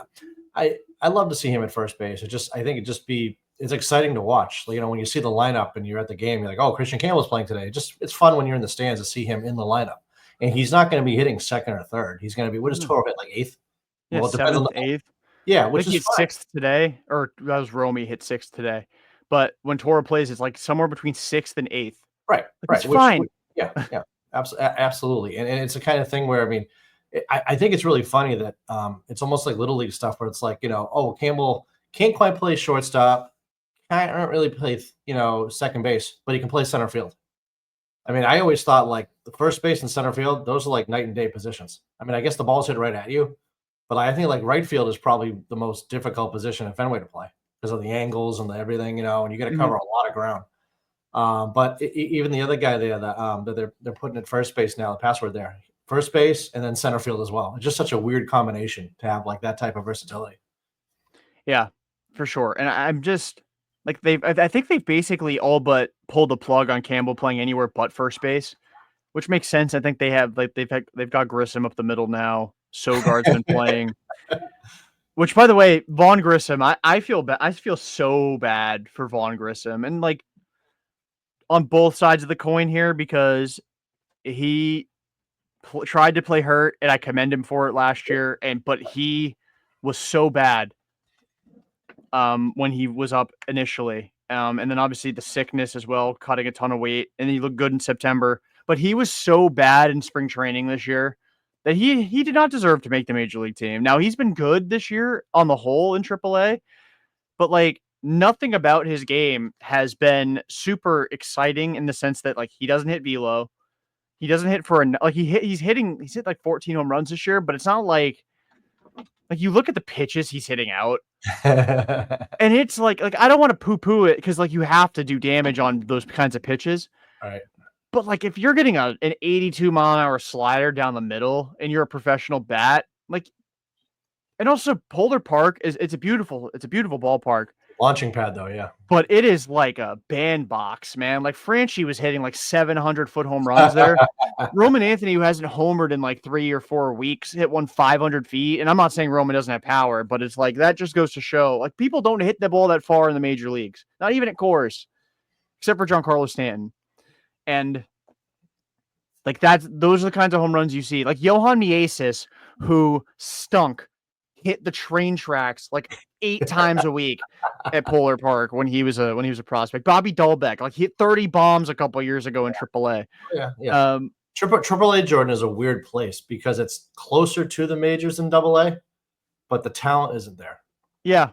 Speaker 2: I love to see him at first base. I think it's exciting to watch. Like, when you see the lineup and you're at the game, you're like, oh, Christian Campbell's playing today. It's fun when you're in the stands to see him in the lineup. And he's not going to be hitting second or third. He's going to be what does Toro hit, like eighth?
Speaker 1: Yeah,
Speaker 2: Well, it depends on
Speaker 1: 7th,
Speaker 2: the
Speaker 1: 8th.
Speaker 2: yeah,
Speaker 1: I think
Speaker 2: which
Speaker 1: he
Speaker 2: is
Speaker 1: hit
Speaker 2: fine.
Speaker 1: 6th today, or that was Romy hit 6th today. But when Toro plays, it's like somewhere between 6th and 8th.
Speaker 2: Right,
Speaker 1: Like,
Speaker 2: right.
Speaker 1: it's fine.
Speaker 2: Yeah, yeah, absolutely. And it's the kind of thing where I mean, I think it's really funny that it's almost like little league stuff where it's like oh Campbell can't quite play shortstop, can't really play second base, but he can play center field. I mean, I always thought like the first base and center field, those are like night and day positions. I mean, I guess the ball's hit right at you, but I think like right field is probably the most difficult position in Fenway to play because of the angles and the everything, and you got to
Speaker 1: Mhm.
Speaker 2: cover a lot of ground. But even the other guy there that they're putting at first base now, the password there, first base and then center field as well. It's just such a weird combination to have like that type of versatility.
Speaker 1: Yeah, for sure. And I'm just like I think they've basically all but pulled the plug on Campbell playing anywhere but first base, which makes sense. I think they have like they've got Grissom up the middle now. Sogard's been playing. Which, by the way, Vaughn Grissom, I feel bad. I feel so bad for Vaughn Grissom, and like on both sides of the coin here because he tried to play hurt, and I commend him for it last year. But he was so bad when he was up initially, and then obviously the sickness as well, cutting a ton of weight, and he looked good in September. But he was so bad in spring training this year that he did not deserve to make the major league team. Now he's been good this year on the whole in AAA, but like nothing about his game has been super exciting in the sense that like he doesn't hit velo, he doesn't hit for like he's hit like 14 home runs this year, but it's not like you look at the pitches he's hitting out, and it's like I don't want to poo poo it because like you have to do damage on those kinds of pitches.
Speaker 2: All right.
Speaker 1: But like if you're getting an 82-mile-an-hour slider down the middle and you're a professional bat, like, and also Polar Park it's a beautiful ballpark.
Speaker 2: Launching pad though, yeah.
Speaker 1: But it is like a bandbox, man. Like Franchi was hitting like 700-foot home runs there. Roman Anthony, who hasn't homered in like 3 or 4 weeks, hit one 500 feet. And I'm not saying Roman doesn't have power, but it's like that just goes to show like people don't hit the ball that far in the major leagues, not even at Coors, except for Giancarlo Stanton. And like those are the kinds of home runs you see. Like Johan Miesis, who stunk, hit the train tracks like 8 times a week at Polar Park when he was a prospect. Bobby Dahlbeck, like he hit 30 bombs a couple years ago in AAA.
Speaker 2: Yeah, yeah. Triple A Jordan is a weird place because it's closer to the majors than Double A, but the talent isn't there.
Speaker 1: Yeah.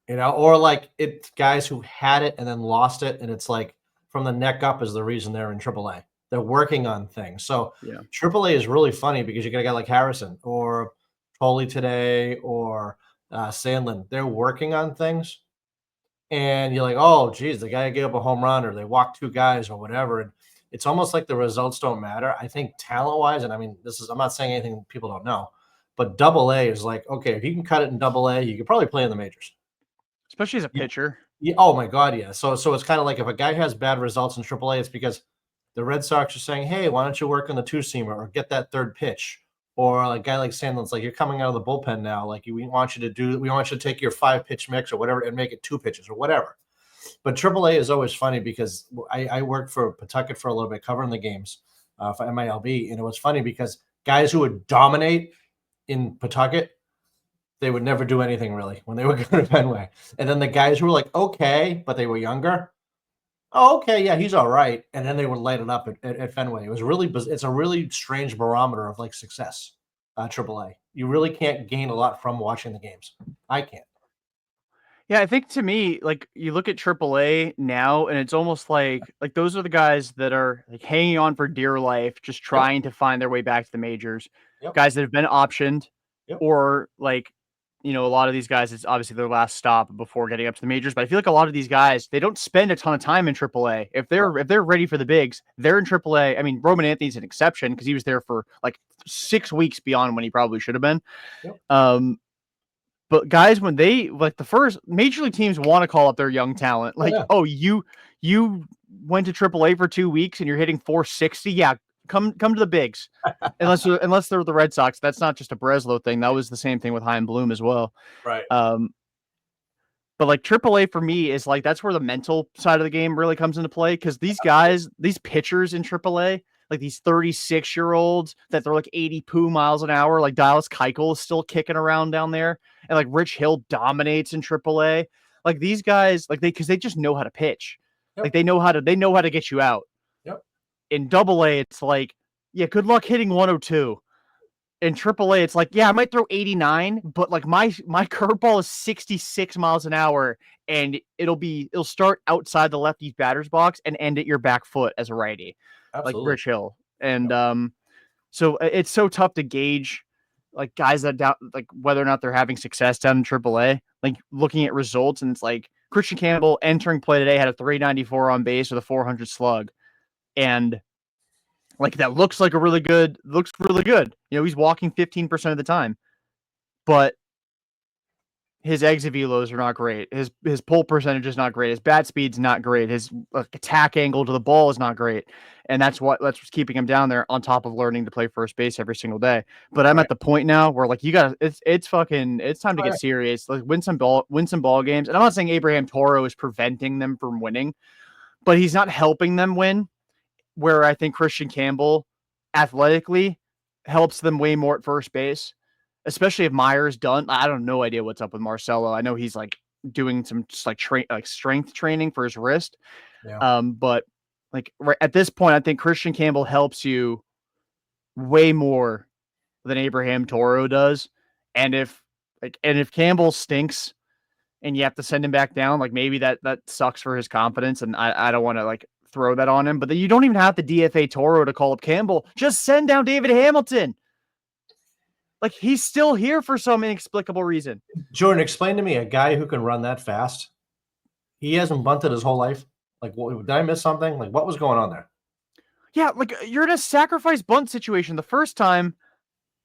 Speaker 2: Or like it's guys who had it and then lost it, and it's like from the neck up is the reason they're in Triple A. They're working on things. So
Speaker 1: Yeah.
Speaker 2: AAA is really funny because you got a guy like Harrison or Foley today or Sandlin. They're working on things, and you're like, oh, geez, the guy gave up a home run or they walked two guys or whatever. And it's almost like the results don't matter. I think talent wise, and I mean, I'm not saying anything people don't know, but double A is like, okay, if you can cut it in double A, you could probably play in the majors.
Speaker 1: Especially as a pitcher.
Speaker 2: Yeah, oh my God, yeah. So it's kind of like if a guy has bad results in AAA, it's because the Red Sox are saying, hey, why don't you work on the two-seamer or get that third pitch? Or a guy like Sandlin's like, you're coming out of the bullpen now. Like we want you to take your 5-pitch mix or whatever and make it 2 pitches or whatever. But AAA is always funny because I worked for Pawtucket for a little bit covering the games for MILB. And it was funny because guys who would dominate in Pawtucket, they would never do anything really when they would go to Fenway. And then the guys who were like, okay, but they were younger. Oh, okay, yeah, he's all right. And then they would light it up at Fenway. It's a really strange barometer of like success, AAA. You really can't gain a lot from watching the games. I can't.
Speaker 1: Yeah, I think to me, like you look at AAA now, and it's almost like those are the guys that are like hanging on for dear life, just
Speaker 2: Yep,
Speaker 1: trying to find their way back to the majors.
Speaker 2: yep,
Speaker 1: Guys that have been optioned,
Speaker 2: yep.
Speaker 1: or like a lot of these guys, it's obviously their last stop before getting up to the majors. But I feel like a lot of these guys, they don't spend a ton of time in AAA. If they're ready for the bigs, they're in AAA. I mean, Roman Anthony's an exception because he was there for like 6 weeks beyond when he probably should have been.
Speaker 2: Yep.
Speaker 1: But guys, when they like the first major league teams want to call up their young talent, like,
Speaker 2: Yeah.
Speaker 1: oh, you went to AAA for 2 weeks and you're hitting 460. Yeah, come to the bigs. unless they're the Red Sox. That's not just a Breslow thing. That was the same thing with Chaim Bloom as well.
Speaker 2: Right.
Speaker 1: But like AAA for me is like that's where the mental side of the game really comes into play because these guys, these pitchers in AAA, like these 36-year-olds that they're like 80 miles an hour, like Dallas Keuchel is still kicking around down there, and like Rich Hill dominates in AAA. Like these guys, like because they just know how to pitch,
Speaker 2: Yep.
Speaker 1: like they know how to get you out.
Speaker 2: Yep.
Speaker 1: In AA, it's like, yeah, good luck hitting 102. In AAA, it's like, yeah, I might throw 89, but like my curveball is 66 miles an hour, and it'll start outside the lefty's batter's box and end at your back foot as a righty,
Speaker 2: Absolutely.
Speaker 1: like Rich Hill. And so it's so tough to gauge like guys that like whether or not they're having success down in AAA. Like looking at results, and it's like Christian Campbell entering play today had a 394 on base with a 400 slug, and like that looks really good. He's walking 15% of the time, but his exit velos are not great. His pull percentage is not great. His bat speed's not great. His attack angle to the ball is not great, and that's what's keeping him down there. On top of learning to play first base every single day. But I'm at the point now where like you got it's time to get serious. Like win some ball games. And I'm not saying Abraham Toro is preventing them from winning, but he's not helping them win. Where I think Christian Campbell athletically helps them way more at first base, especially if Meyer's done. I don't no idea what's up with Marcelo. I know he's like doing some just like strength training for his wrist.
Speaker 2: Yeah.
Speaker 1: But like at this point, I think Christian Campbell helps you way more than Abraham Toro does. And if Campbell stinks and you have to send him back down, like maybe that sucks for his confidence. And I don't want to like throw that on him, but then you don't even have to DFA Toro to call up Campbell. Just send down David Hamilton. Like he's still here for some inexplicable reason.
Speaker 2: Jordan, explain to me a guy who can run that fast. He hasn't bunted his whole life. Like, did I miss something? Like, what was going on there?
Speaker 1: Yeah, like you're in a sacrifice bunt situation. The first time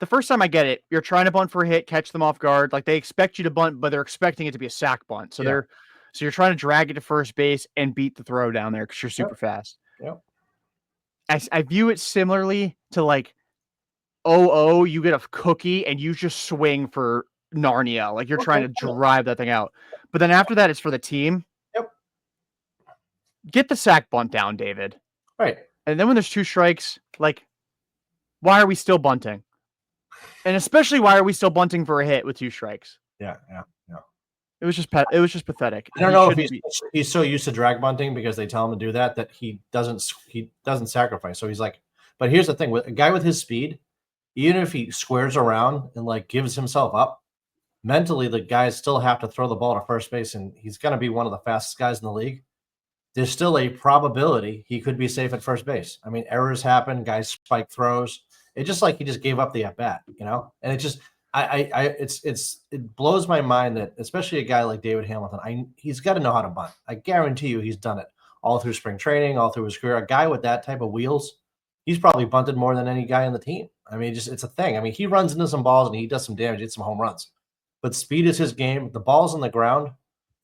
Speaker 1: I get it. You're trying to bunt for a hit, catch them off guard. Like they expect you to bunt, but they're expecting it to be a sack bunt. So you're trying to drag it to first base and beat the throw down there because you're super fast.
Speaker 2: Yep.
Speaker 1: I view it similarly to like, oh, you get a cookie and you just swing for Narnia. Like you're trying to drive that thing out. But then after that, it's for the team.
Speaker 2: Yep.
Speaker 1: Get the sack bunt down, David.
Speaker 2: Right.
Speaker 1: And then when there's 2 strikes, like, why are we still bunting? And especially, why are we still bunting for a hit with 2 strikes?
Speaker 2: Yeah.
Speaker 1: It was just pathetic.
Speaker 2: I don't know if he's so used to drag bunting because they tell him to do that he doesn't sacrifice. So he's like, but here's the thing with a guy with his speed, even if he squares around and like gives himself up, mentally the guys still have to throw the ball to first base, and he's going to be one of the fastest guys in the league. there's still a probability he could be safe at first base. I mean, errors happen, guys spike throws. It's just like he just gave up the at bat, and it just it blows my mind that especially a guy like David Hamilton, he's got to know how to bunt. I guarantee you he's done it all through spring training, all through his career. A guy with that type of wheels, he's probably bunted more than any guy on the team. I mean, it's a thing. I mean, he runs into some balls and he does some damage, hits some home runs. But speed is his game. The ball's on the ground,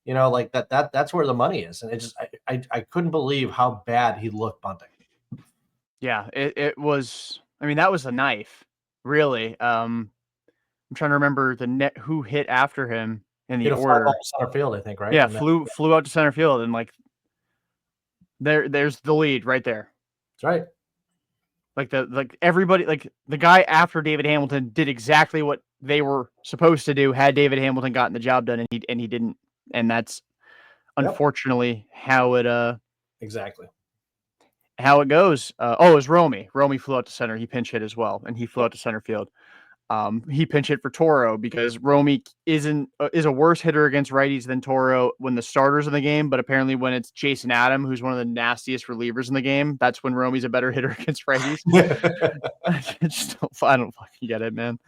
Speaker 2: like that's where the money is. And it just I couldn't believe how bad he looked bunting.
Speaker 1: Yeah, it was. I mean, that was a knife, really. I'm trying to remember who hit after him in
Speaker 2: He
Speaker 1: the
Speaker 2: had a fly ball
Speaker 1: order.
Speaker 2: to center field, I think, right?
Speaker 1: Yeah,
Speaker 2: And
Speaker 1: flew out to center field, and like there's the lead right there.
Speaker 2: that's right.
Speaker 1: Like everybody, like the guy after David Hamilton did exactly what they were supposed to do had David Hamilton gotten the job done, and he didn't, and that's unfortunately how it
Speaker 2: exactly
Speaker 1: goes. It was Romy. Romy flew out to center. He pinch hit as well, and he flew out to center field. He pinch hit for Toro because Romy is a worse hitter against righties than Toro when the starter's in the game, but apparently when it's Jason Adam, who's one of the nastiest relievers in the game, that's when Romy's a better hitter against righties. I don't fucking get it, man.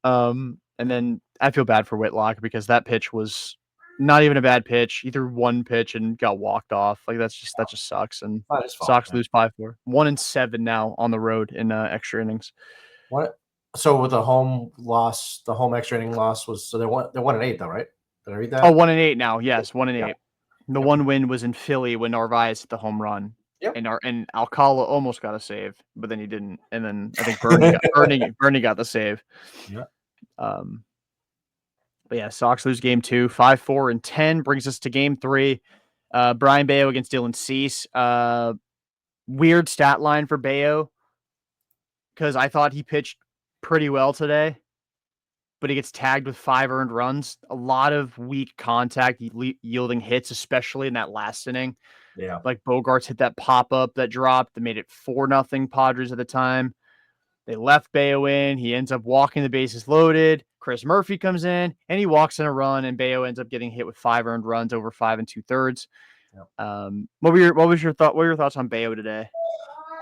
Speaker 1: And then I feel bad for Whitlock because that pitch was not even a bad pitch. He threw one pitch and got walked off. Like that just sucks. And Sox lose 5-4. 1-7 now on the road in extra innings.
Speaker 2: What? So with the home loss, the home extra inning loss was they won 1-8 though, right? Did I read that?
Speaker 1: 1-8 now. Yes, 1-8.
Speaker 2: Yeah.
Speaker 1: The one win was in Philly when Narvaez hit the home run.
Speaker 2: Yep.
Speaker 1: And Alcala almost got a save, but then he didn't. And then I think Bernie got the save.
Speaker 2: Yeah.
Speaker 1: But yeah, Sox lose game 2, 5-4-10 brings us to game 3. Brayan Bello against Dylan Cease. Weird stat line for Bello because I thought he pitched pretty well today, but he gets tagged with 5 earned runs. A lot of weak contact, yielding hits, especially in that last inning.
Speaker 2: Yeah.
Speaker 1: Like Bogaerts hit that pop-up that dropped that made it 4-0 Padres at the time. They left Bello in. He ends up walking the bases loaded. Chris Murphy comes in, and he walks in a run, and Bello ends up getting hit with 5 earned runs over 5 2/3. Yep. What were your thoughts on Bello today?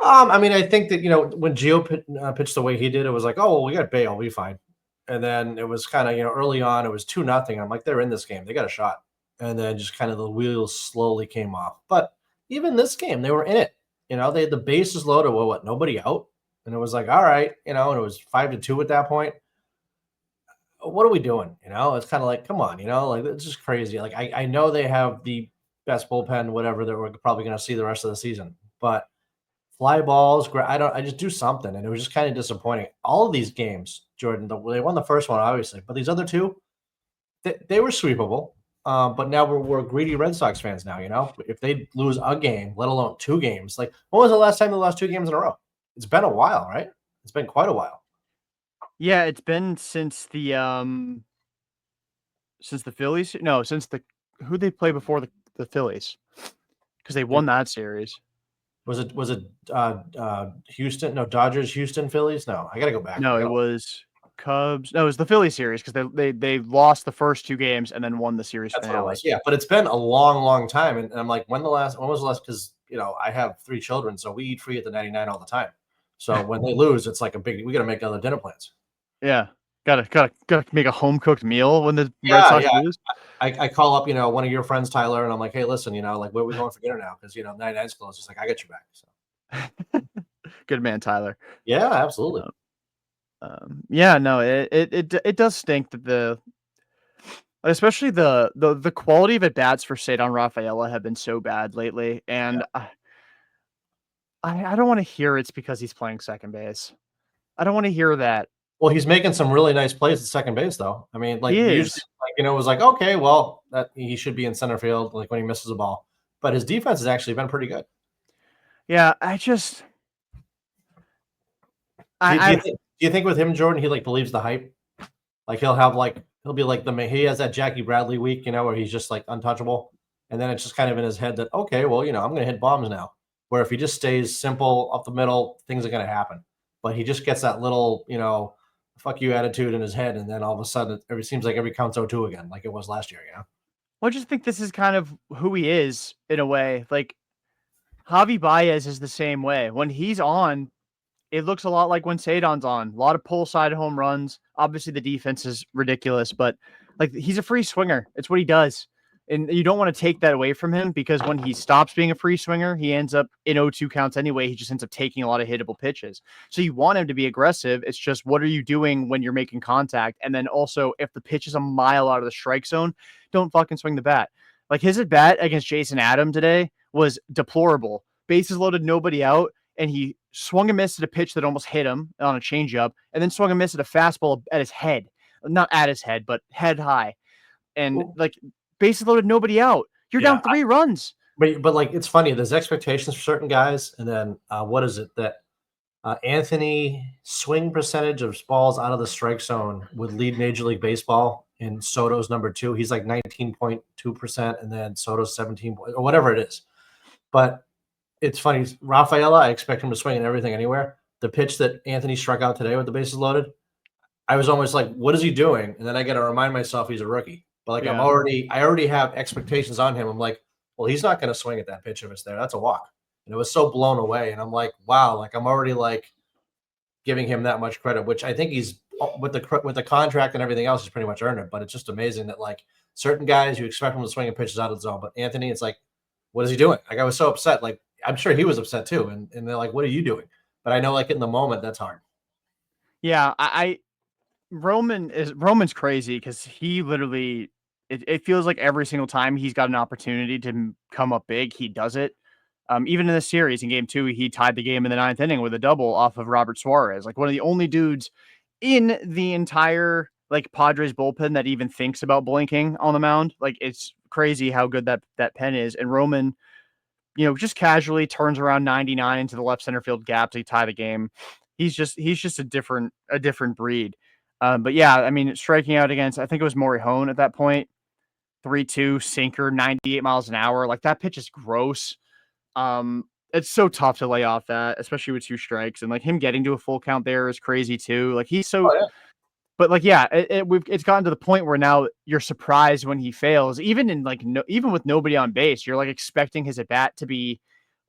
Speaker 2: I mean, I think that when Gio pitched the way he did, it was like, oh, well, we got Bello, we'll be fine. And then it was kind of early on, it was 2-0. I'm like, they're in this game, they got a shot. And then just kind of the wheels slowly came off. But even this game, they were in it. They had the bases loaded. Well, what? Nobody out. And it was like, all right, and it was 5-2 at that point. What are we doing? It's kind of like, come on, like it's just crazy. Like I know they have the best bullpen, whatever, that we're probably going to see the rest of the season, but fly balls, I just do something. And it was just kind of disappointing. All of these games, Jordan, they won the first one, obviously, but these other two, they were sweepable. But now we're greedy Red Sox fans now, if they lose a game, let alone 2 games, like when was the last time they lost 2 games in a row? It's been a while, right? It's been quite a while.
Speaker 1: Yeah, it's been since the Phillies. No, since who they play before the Phillies, because they won that series.
Speaker 2: Was it Houston? No, Dodgers, Houston, Phillies. No, I gotta go back.
Speaker 1: No, it was Cubs. No, it was the Philly series because they lost the first 2 games and then won the series
Speaker 2: That's
Speaker 1: finale.
Speaker 2: what it was. Yeah, but it's been a long time, and I'm like, when was the last? Because I have 3 children, so we eat free at the 99 all the time. So when they lose, it's like we got to make other dinner plans.
Speaker 1: Yeah, gotta make a home cooked meal when the Red Sox lose.
Speaker 2: I call up one of your friends, Tyler, and I'm like, hey, listen, like where are we going for dinner now? Because 99's close. He's like, I got your back. So
Speaker 1: good man, Tyler.
Speaker 2: Yeah, absolutely.
Speaker 1: Yeah, no, it does stink that especially the quality of at bats for Cedar Rafaela have been so bad lately, and I don't want to hear it's because he's playing second base. I don't want to hear that.
Speaker 2: Well, he's making some really nice plays at second base, though. I mean, like usually, it was like, okay, well, that he should be in center field, like when he misses a ball. But his defense has actually been pretty good.
Speaker 1: Yeah,
Speaker 2: Do you think with him, Jordan, he believes the hype? Like he'll be like he has that Jackie Bradley week, where he's just like untouchable, and then it's just kind of in his head that, okay, well, I'm going to hit bombs now. Where if he just stays simple up the middle, things are going to happen. But he just gets that little, fuck you attitude in his head, and then all of a sudden it seems like every count's 0-2 again, like it was last year.
Speaker 1: Well, I just think this is kind of who he is in a way. Like Javi Baez is the same way. When he's on, it looks a lot like when Sadon's on. A lot of pull side home runs. Obviously, the defense is ridiculous, but like he's a free swinger. It's what he does. And you don't want to take that away from him because when he stops being a free swinger, he ends up in 0-2 counts anyway. He just ends up taking a lot of hittable pitches. So you want him to be aggressive. It's just what are you doing when you're making contact? And then also, if the pitch is a mile out of the strike zone, don't fucking swing the bat. Like his at bat against Jason Adam today was deplorable. Bases loaded, nobody out, and he swung and missed at a pitch that almost hit him on a changeup, and then swung and missed at a fastball at his head, not at his head, but head high, and
Speaker 2: Well,
Speaker 1: like bases loaded, nobody out. You're
Speaker 2: yeah,
Speaker 1: down 3 runs.
Speaker 2: but like it's funny. There's expectations for certain guys, and then what is it that Anthony swing percentage of balls out of the strike zone would lead Major League Baseball, and Soto's number two. He's like 19.2%, and then Soto's 17 or whatever it is. But it's funny. Rafaela, I expect him to swing at everything anywhere. The pitch that Anthony struck out today with the bases loaded, I was almost like, what is he doing? And then I got to remind myself he's a rookie. But like
Speaker 1: Yeah.
Speaker 2: I already have expectations on him. I'm like, well, he's not going to swing at that pitch if it's there. That's a walk. And it was so blown away. And I'm like, wow, like I'm already like giving him that much credit, which I think he's with the contract and everything else, he's pretty much earned it. But it's just amazing that like certain guys you expect him to swing at pitches out of the zone, but Anthony, it's like, what is he doing? Like I was so upset. Like I'm sure he was upset too, and they're like, what are you doing? But I know like in the moment that's hard.
Speaker 1: Yeah, I Roman's crazy because he literally it feels like every single time he's got an opportunity to come up big, he does it. Even in this series in game 2, he tied the game in the 9th inning with a double off of Robert Suarez, like one of the only dudes in the entire like Padres bullpen that even thinks about blinking on the mound. Like it's crazy how good that pen is. And Roman, just casually turns around 99 into the left center field gap to tie the game. He's just a different breed. But yeah, I mean, striking out against, I think it was Morihone at that point, 3-2 sinker, 98 miles an hour. Like that pitch is gross. It's so tough to lay off that, especially with 2 strikes, and like him getting to a full count there is crazy too. Like he's so,
Speaker 2: Oh yeah,
Speaker 1: but like yeah, it's gotten to the point where now you're surprised when he fails, even in like no, even with nobody on base, you're like expecting his at bat to be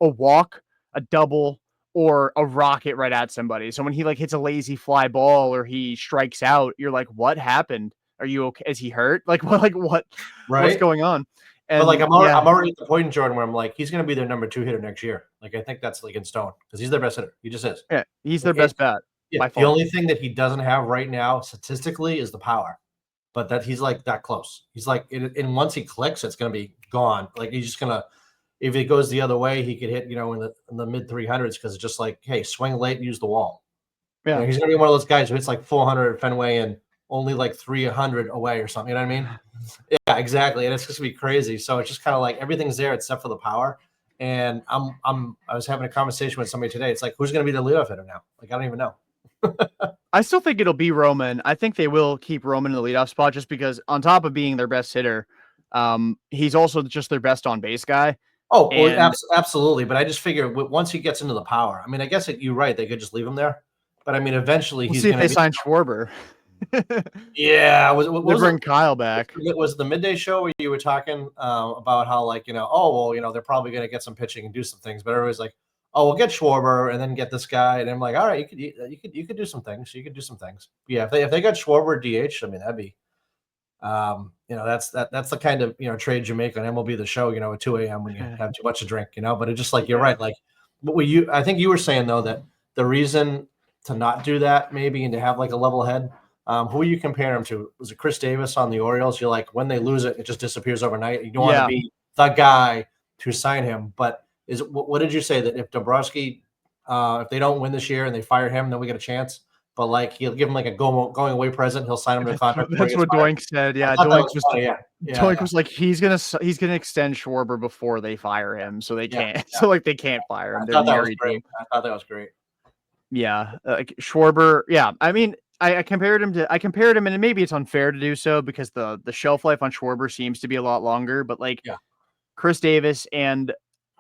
Speaker 1: a walk, a double, or a rocket right at somebody. So when he like hits a lazy fly ball or he strikes out, you're like, what happened? Are you okay? Is he hurt? Like what? Like what's
Speaker 2: right.
Speaker 1: going on?
Speaker 2: But like
Speaker 1: And yeah,
Speaker 2: I'm already at the point in Jordan where I'm like, he's going to be their number 2 hitter next year. Like I think that's like in stone because he's their best hitter. He just is.
Speaker 1: yeah, he's their best
Speaker 2: It's
Speaker 1: bat
Speaker 2: yeah.
Speaker 1: by
Speaker 2: The
Speaker 1: far.
Speaker 2: only thing that he doesn't have right now statistically is the power, but that he's like that close. He's like, and once he clicks, it's going to be gone. Like he's just gonna. If it goes the other way, he could hit in the mid 300s because it's just like, hey, swing late, and use the wall.
Speaker 1: Yeah.
Speaker 2: He's gonna be one of those guys who hits like 400 at Fenway and only like 300 away or something. You know what I mean? Yeah, exactly. And it's just gonna be crazy. So it's just kind of like everything's there except for the power. And I was having a conversation with somebody today. It's like, who's gonna be the leadoff hitter now? Like, I don't even know.
Speaker 1: I still think it'll be Roman. I think they will keep Roman in the leadoff spot just because, on top of being their best hitter, he's also just their best on base guy.
Speaker 2: Oh, well,
Speaker 1: And
Speaker 2: absolutely. But I just figure once he gets into the power, I mean, I guess you're right. They could just leave him there. But I mean, eventually
Speaker 1: we'll
Speaker 2: he's
Speaker 1: see if
Speaker 2: going to
Speaker 1: they
Speaker 2: be.
Speaker 1: sign Schwarber.
Speaker 2: Yeah. What
Speaker 1: They
Speaker 2: was it?
Speaker 1: bring Kyle back.
Speaker 2: It was the midday show where you were talking about how, like, oh, well, they're probably going to get some pitching and do some things. But everybody's like, oh, we'll get Schwarber and then get this guy. And I'm like, all right, you could do some things. You could do some things. But yeah, if they got Schwarber DH, I mean, that'd be. That's the kind of trade you make on MLB The Show, at 2 a.m. when you have too much to drink, But it's just like you're
Speaker 1: Yeah.
Speaker 2: right. Like, I think you were saying though that the reason to not do that maybe and to have like a level head. Who are you comparing him to? Was it Chris Davis on the Orioles? You're like, when they lose it, it just disappears overnight. You don't want to
Speaker 1: Yeah.
Speaker 2: be the guy to sign him. But what did you say that if Dombrowski, if they don't win this year and they fire him, then we get a chance? But like he'll give him like a going away present. He'll sign him to a contract before he
Speaker 1: That's
Speaker 2: gets
Speaker 1: what
Speaker 2: fired.
Speaker 1: Doink said.
Speaker 2: I
Speaker 1: Yeah.
Speaker 2: thought that
Speaker 1: Doink
Speaker 2: was
Speaker 1: was
Speaker 2: funny. Yeah, yeah,
Speaker 1: Doink
Speaker 2: yeah,
Speaker 1: was like, he's gonna extend Schwarber before they fire him. So they
Speaker 2: yeah,
Speaker 1: can't,
Speaker 2: yeah.
Speaker 1: so like they can't fire him.
Speaker 2: I
Speaker 1: They're
Speaker 2: thought that was
Speaker 1: married to
Speaker 2: great.
Speaker 1: him.
Speaker 2: I thought that was great.
Speaker 1: Yeah. Like Schwarber. Yeah. I mean, I compared him, and maybe it's unfair to do so because the shelf life on Schwarber seems to be a lot longer, but like
Speaker 2: Yeah,
Speaker 1: Chris Davis and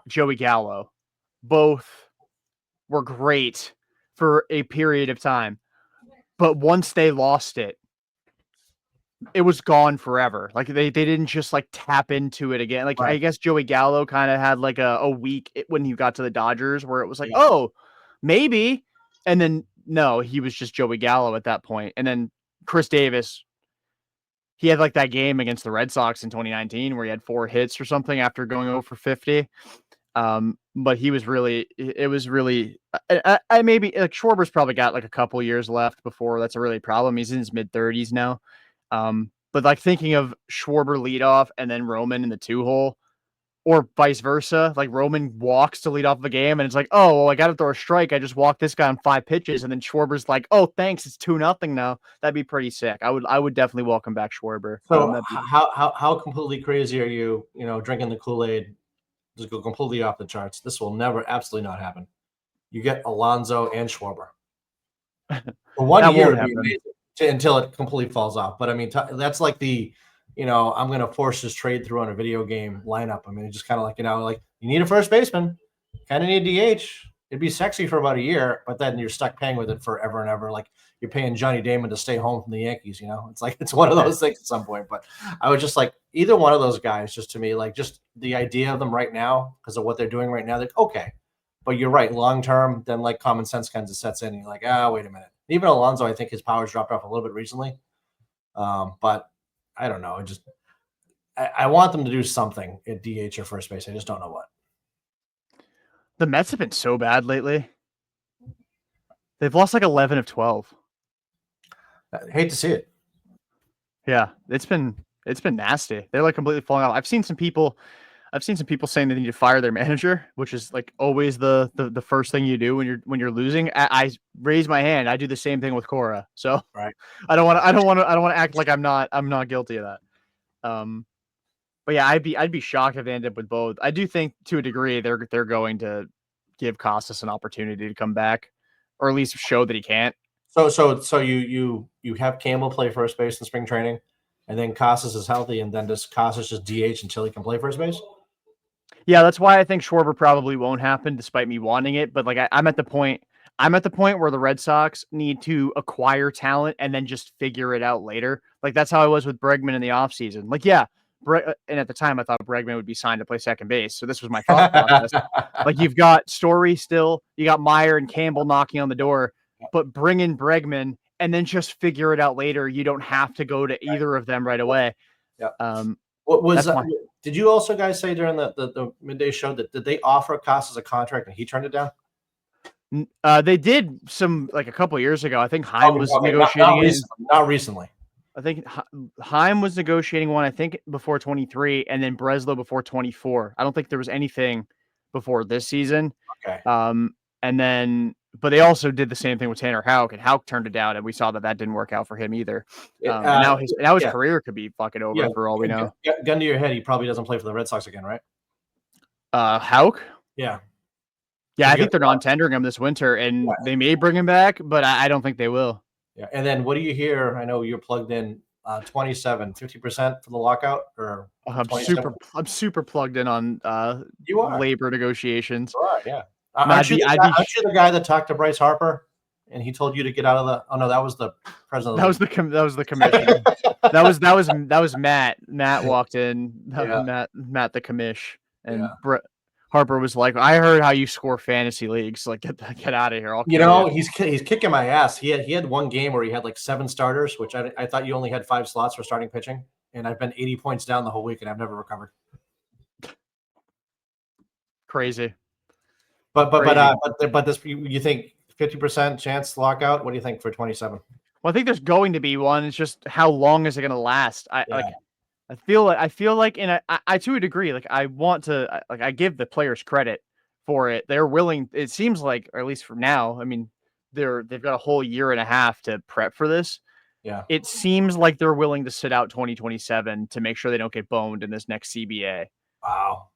Speaker 1: Joey Gallo both were great for a period of time. But once they lost it, it was gone forever. Like they didn't just like tap into it again. Like
Speaker 2: Right.
Speaker 1: I guess Joey Gallo kind of had like a week when he got to the Dodgers where it was like,
Speaker 2: Yeah.
Speaker 1: oh, maybe. And then no, he was just Joey Gallo at that point. And then Chris Davis, he had like that game against the Red Sox in 2019 where he had 4 hits or something after going over 50. But he was really, it was really, I maybe like Schwarber's probably got like a couple years left before that's a really problem. He's in his mid 30s now. But like thinking of Schwarber leadoff and then Roman in the 2-hole, or vice versa, like Roman walks to lead off the game and it's like, oh, well, I got to throw a strike. I just walked this guy on 5 pitches. And then Schwarber's like, oh, thanks. It's 2-0 now. That'd be pretty sick. I would definitely welcome back Schwarber.
Speaker 2: So
Speaker 1: That'd be,
Speaker 2: how completely crazy are you? Drinking the Kool-Aid, just go completely off the charts. This will never, absolutely not happen. You get Alonso and Schwarber for one
Speaker 1: that
Speaker 2: year.
Speaker 1: won't
Speaker 2: It'd be
Speaker 1: happen.
Speaker 2: amazing until it completely falls off. But I mean, that's like the, I'm going to force this trade through on a video game lineup. I mean, it's just kind of like, like you need a first baseman, kind of need DH. It'd be sexy for about a year, but then you're stuck paying with it forever and ever. Like you're paying Johnny Damon to stay home from the Yankees. It's like it's one of those things at some point. But I would just like either one of those guys, just to me, like just the idea of them right now because of what they're doing right now. Like okay, but you're right, long term, then like common sense kind of sets in. And you're like, wait a minute. Even Alonso, I think his power's dropped off a little bit recently. But I don't know. I want them to do something at DH or first base. I just don't know what.
Speaker 1: The Mets have been so bad lately. They've lost like 11 of 12.
Speaker 2: I hate to see it.
Speaker 1: Yeah, it's been nasty. They're like completely falling off. I've seen some people saying they need to fire their manager, which is like always the first thing you do when you're losing. I raise my hand. I do the same thing with Cora. So
Speaker 2: Right.
Speaker 1: I don't want to act like I'm not guilty of that. But yeah, I'd be shocked if they end up with both. I do think to a degree they're going to give Costas an opportunity to come back, or at least show that he can't.
Speaker 2: So you have Campbell play first base in spring training, and then Casas is healthy, and then does Casas just DH until he can play first base?
Speaker 1: Yeah, that's why I think Schwarber probably won't happen, despite me wanting it. But like I'm at the point where the Red Sox need to acquire talent and then just figure it out later. Like that's how I was with Bregman in the offseason. Like, yeah, and at the time I thought Bregman would be signed to play second base. So this was my thought process. Like you've got Story still, you got Meyer and Campbell knocking on the door, but bring in Bregman and then just figure it out later. You don't have to go to either of them right away.
Speaker 2: Yeah.
Speaker 1: What was
Speaker 2: did you also guys say during the midday show that did they offer Casas a contract and he turned it down?
Speaker 1: They did some like a couple of years ago. I think Heim was negotiating
Speaker 2: not recently.
Speaker 1: I think Heim was negotiating one, I think before 23, and then Breslow before 24. I don't think there was anything before this season.
Speaker 2: Okay.
Speaker 1: And then, but they also did the same thing with Tanner Houck, and Houck turned it down, and we saw that didn't work out for him either. And now his career could be fucking over for all we know.
Speaker 2: Gun to your head, he probably doesn't play for the Red Sox again, right?
Speaker 1: Houck?
Speaker 2: Yeah.
Speaker 1: Yeah, I think they're non-tendering him this winter, and they may bring him back, but I don't think they will.
Speaker 2: Yeah. And then what do you hear? I know you're plugged in 27, 50% for the lockout, or
Speaker 1: I'm super plugged in on labor negotiations.
Speaker 2: Right, yeah. Aren't you the guy that talked to Bryce Harper and he told you to get out of the? Oh no, that was the president.
Speaker 1: That was the commission. that was Matt. Matt walked in. Matt the commish, and Harper was like, "I heard how you score fantasy leagues. Like, get out of here."
Speaker 2: He's kicking my ass. He had one game where he had like 7 starters, which I thought you only had 5 slots for starting pitching, and I've been 80 points down the whole week, and I've never recovered.
Speaker 1: Crazy.
Speaker 2: But this, you think 50% chance lockout? What do you think for 27?
Speaker 1: Well, I think there's going to be one. It's just how long is it going to last? I feel like, and I to a degree, like I want to, like I give the players credit for it. They're willing. It seems like, or at least for now, I mean, they've got a whole year and a half to prep for this.
Speaker 2: Yeah.
Speaker 1: It seems like they're willing to sit out 2027 to make sure they don't get boned in this next CBA.
Speaker 2: Wow.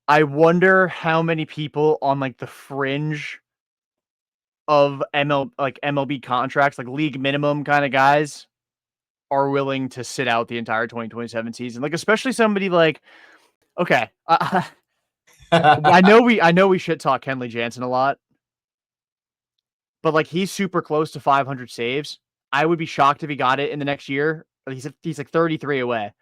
Speaker 1: I wonder how many people on like the fringe of MLB contracts, like league minimum kind of guys, are willing to sit out the entire 2027 season. Like, especially somebody like, okay, I know we shit talk Kenley Jansen a lot, but like he's super close to 500 saves. I would be shocked if he got it in the next year. He's like 33 away,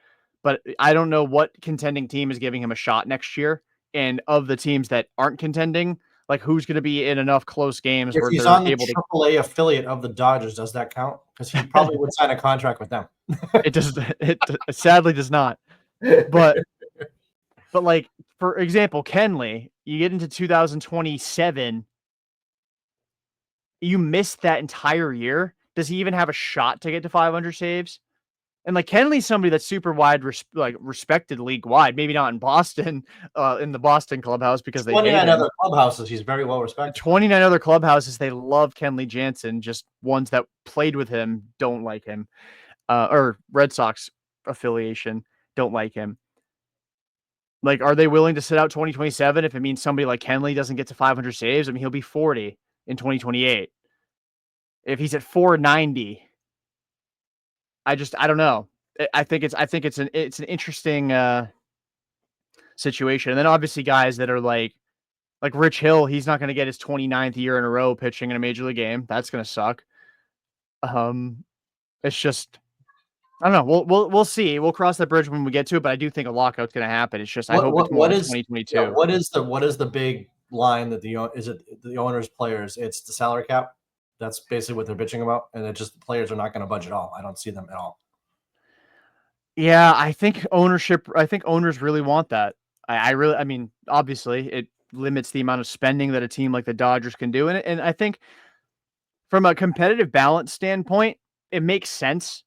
Speaker 1: but I don't know what contending team is giving him a shot next year. And of the teams that aren't contending, like who's going to be in enough close games
Speaker 2: If
Speaker 1: where
Speaker 2: he's
Speaker 1: they're
Speaker 2: on the
Speaker 1: able to?
Speaker 2: AAA affiliate of the Dodgers, does that count? Because he probably would sign a contract with them.
Speaker 1: It does. It sadly does not. But like for example, Kenley, you get into 2027, you missed that entire year. Does he even have a shot to get to 500 saves? And like Kenley's somebody that's super wide, respected league wide. Maybe not in Boston, in the Boston clubhouse because they hate
Speaker 2: 29
Speaker 1: him.
Speaker 2: other clubhouses, he's very well respected.
Speaker 1: 29 other clubhouses, they love Kenley Jansen. Just ones that played with him don't like him, or Red Sox affiliation don't like him. Like, are they willing to sit out 2027 if it means somebody like Kenley doesn't get to 500 saves? I mean, he'll be 40 in 2028. If he's at 490, I don't know. I think it's an interesting situation. And then obviously guys that are like Rich Hill, he's not going to get his 29th year in a row pitching in a major league game. That's going to suck. It's just I don't know. We'll see. We'll cross that bridge when we get to it, but I do think a lockout's going to happen. It's just I hope it's more in 2022.
Speaker 2: Yeah, what is the big line that the owners players? It's the salary cap. That's basically what they're bitching about, and it just the players are not going to budge at all. I don't see them at all.
Speaker 1: Yeah, I think owners really want that. I mean, obviously, it limits the amount of spending that a team like the Dodgers can do, and I think from a competitive balance standpoint, it makes sense.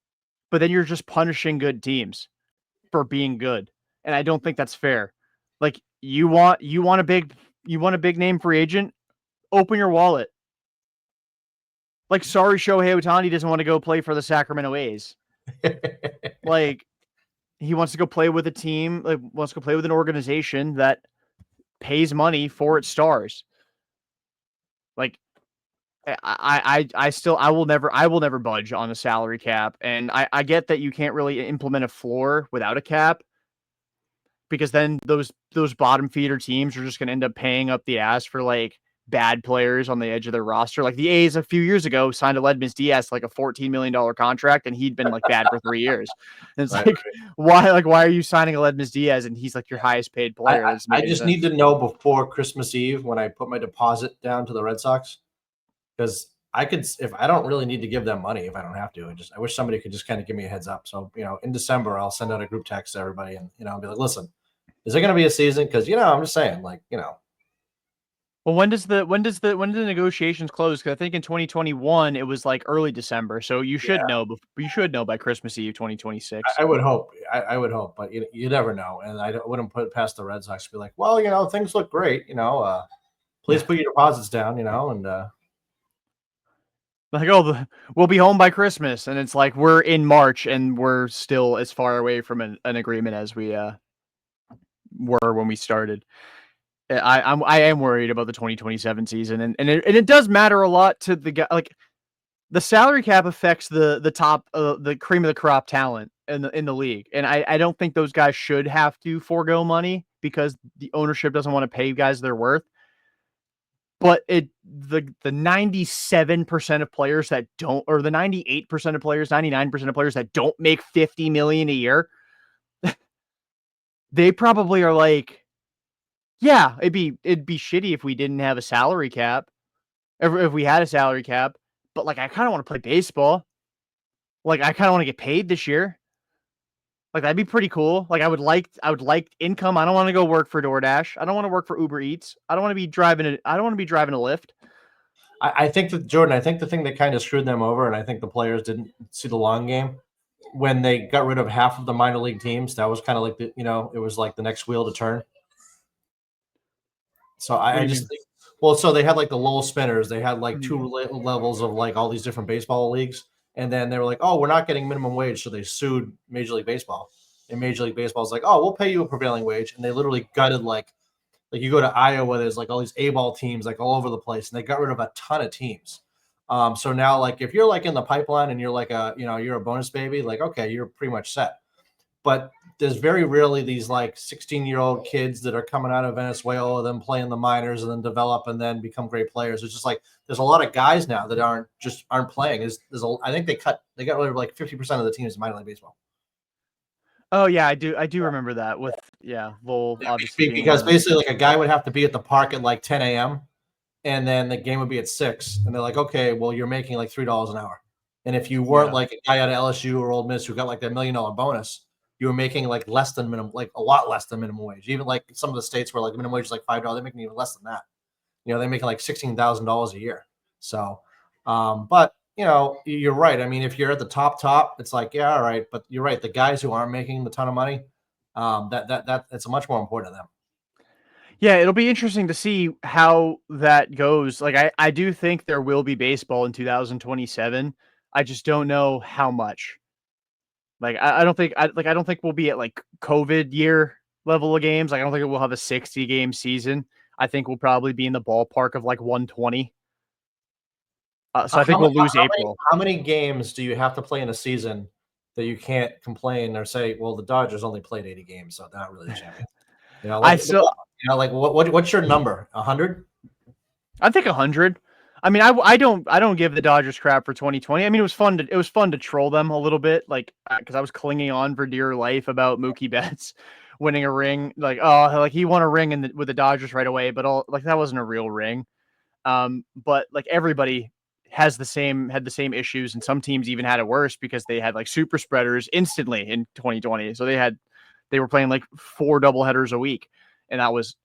Speaker 1: But then you're just punishing good teams for being good, and I don't think that's fair. Like you want a big name free agent, open your wallet. Like, sorry, Shohei Ohtani doesn't want to go play for the Sacramento A's. Like, he wants to go play with a team, like, wants to go play with an organization that pays money for its stars. Like, I will never budge on a salary cap. And I get that you can't really implement a floor without a cap because then those bottom feeder teams are just going to end up paying up the ass for like bad players on the edge of their roster. Like the A's a few years ago signed Aledmys Diaz like a $14 million contract, and he'd been like bad for 3 years. And it's
Speaker 2: Right,
Speaker 1: like,
Speaker 2: right.
Speaker 1: why are you signing Aledmys Diaz and he's like your highest paid player?
Speaker 2: I just need to know before Christmas Eve when I put my deposit down to the Red Sox, because I could, if I don't really need to give them money if I don't have to. I wish somebody could just kind of give me a heads up. So in December I'll send out a group text to everybody and I'll be like, listen, is there going to be a season? Because I'm just saying, like
Speaker 1: Well, when do the negotiations close? Because I think in 2021 it was like early December, so you should
Speaker 2: yeah,
Speaker 1: know. You should know by Christmas Eve 2026.
Speaker 2: I would hope. I would hope, but you never know. And wouldn't put it past the Red Sox to be like, well, things look great. Please put your deposits down. And
Speaker 1: Like, oh, we'll be home by Christmas, and it's like we're in March and we're still as far away from an agreement as we were when we started. I am worried about the 2027 season, and it does matter a lot to the guy. Like the salary cap affects the top, the cream of the crop talent in the league, and I don't think those guys should have to forego money because the ownership doesn't want to pay guys their worth. But the 97% of players that don't, or the 98% of players, 99% of players that don't make 50 million a year, they probably are like, yeah, it'd be shitty if we didn't have a salary cap. If we had a salary cap, but like I kind of want to play baseball. Like I kind of want to get paid this year. Like that'd be pretty cool. Like I would like income. I don't want to go work for DoorDash. I don't want to work for Uber Eats. I don't want to be driving a Lyft.
Speaker 2: I think that Jordan, I think the thing that kind of screwed them over, and I think the players didn't see the long game when they got rid of half of the minor league teams. That was kind of like it was like the next wheel to turn. So
Speaker 1: What do
Speaker 2: I
Speaker 1: you
Speaker 2: just
Speaker 1: mean?
Speaker 2: think, well, so they had like the low spinners. They had like two levels of like all these different baseball leagues. And then they were like, oh, we're not getting minimum wage. So they sued Major League Baseball. And Major League Baseball is like, oh, we'll pay you a prevailing wage. And they literally gutted like you go to Iowa, there's like all these A-ball teams like all over the place. And they got rid of a ton of teams. So now like if you're like in the pipeline and you're like you're a bonus baby, like, okay, you're pretty much set. But there's very rarely these like 16-year-old kids that are coming out of Venezuela, then playing the minors, and then develop and then become great players. It's just like there's a lot of guys now that aren't playing. I think they got rid of like 50% of the teams in minor league baseball.
Speaker 1: Oh yeah, I do remember that with Lowell obviously being one
Speaker 2: Because
Speaker 1: of them.
Speaker 2: basically like a guy would have to be at the park at like 10 a.m. and then the game would be at 6, and they're like, okay, well you're making like $3 an hour, and if you weren't like a guy out of LSU or Ole Miss who got like that $1 million bonus, you were making like less than minimum, like a lot less than minimum wage. Even like some of the states where like minimum wage is like $5, they're making even less than that. They're making like $16,000 a year. So, but you're right. I mean, if you're at the top, it's like, yeah, all right. But you're right. The guys who aren't making a ton of money, that's much more important to them.
Speaker 1: Yeah, it'll be interesting to see how that goes. Like I do think there will be baseball in 2027. I just don't know how much. Like I don't think we'll be at like COVID year level of games. Like I don't think we'll have a 60 game season. I think we'll probably be in the ballpark of like 120. So I think we'll lose April.
Speaker 2: How many games do you have to play in a season that you can't complain or say, well, the Dodgers only played 80 games, so they're not really the champions?
Speaker 1: I still,
Speaker 2: what's your number? 100?
Speaker 1: I think 100. I mean, I don't give the Dodgers crap for 2020. I mean, it was fun to troll them a little bit, like because I was clinging on for dear life about Mookie Betts winning a ring. Like, oh, like he won a ring with the Dodgers right away, but like that wasn't a real ring. But like everybody had the same issues, and some teams even had it worse because they had like super spreaders instantly in 2020. So they were playing like 4 doubleheaders a week, and that was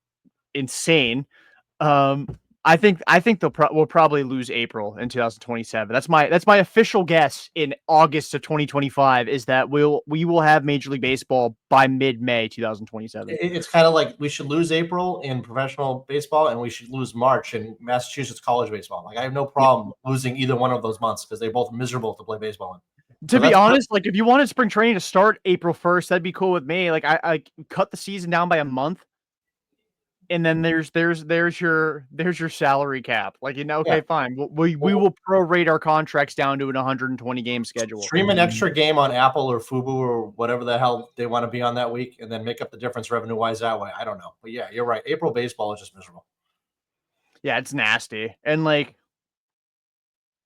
Speaker 1: insane. I think we'll probably lose April in 2027. That's my official guess in August of 2025 is that we will have Major League Baseball by mid-May 2027.
Speaker 2: It's kind of like we should lose April in professional baseball and we should lose March in Massachusetts college baseball. Like I have no problem losing either one of those months because they're both miserable to play baseball in.
Speaker 1: To be honest, like if you wanted spring training to start April 1st, that'd be cool with me. Like I cut the season down by a month. And then there's your salary cap. Like, okay, fine. We will prorate our contracts down to an 120 game schedule.
Speaker 2: Stream an extra game on Apple or Fubo or whatever the hell they want to be on that week, and then make up the difference revenue wise that way. I don't know, but yeah, you're right. April baseball is just miserable.
Speaker 1: Yeah, it's nasty, and like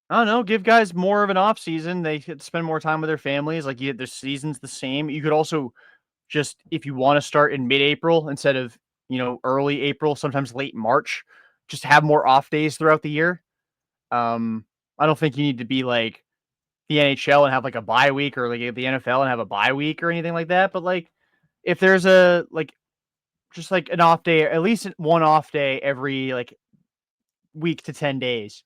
Speaker 1: I don't know, give guys more of an off season. They could spend more time with their families. Like their season's the same. You could also just if you want to start in mid-April instead of early April, sometimes late March, just have more off days throughout the year. I don't think you need to be like the NHL and have like a bye week or like the NFL and have a bye week or anything like that. But like if there's a just like an off day, at least one off day every like week to 10 days,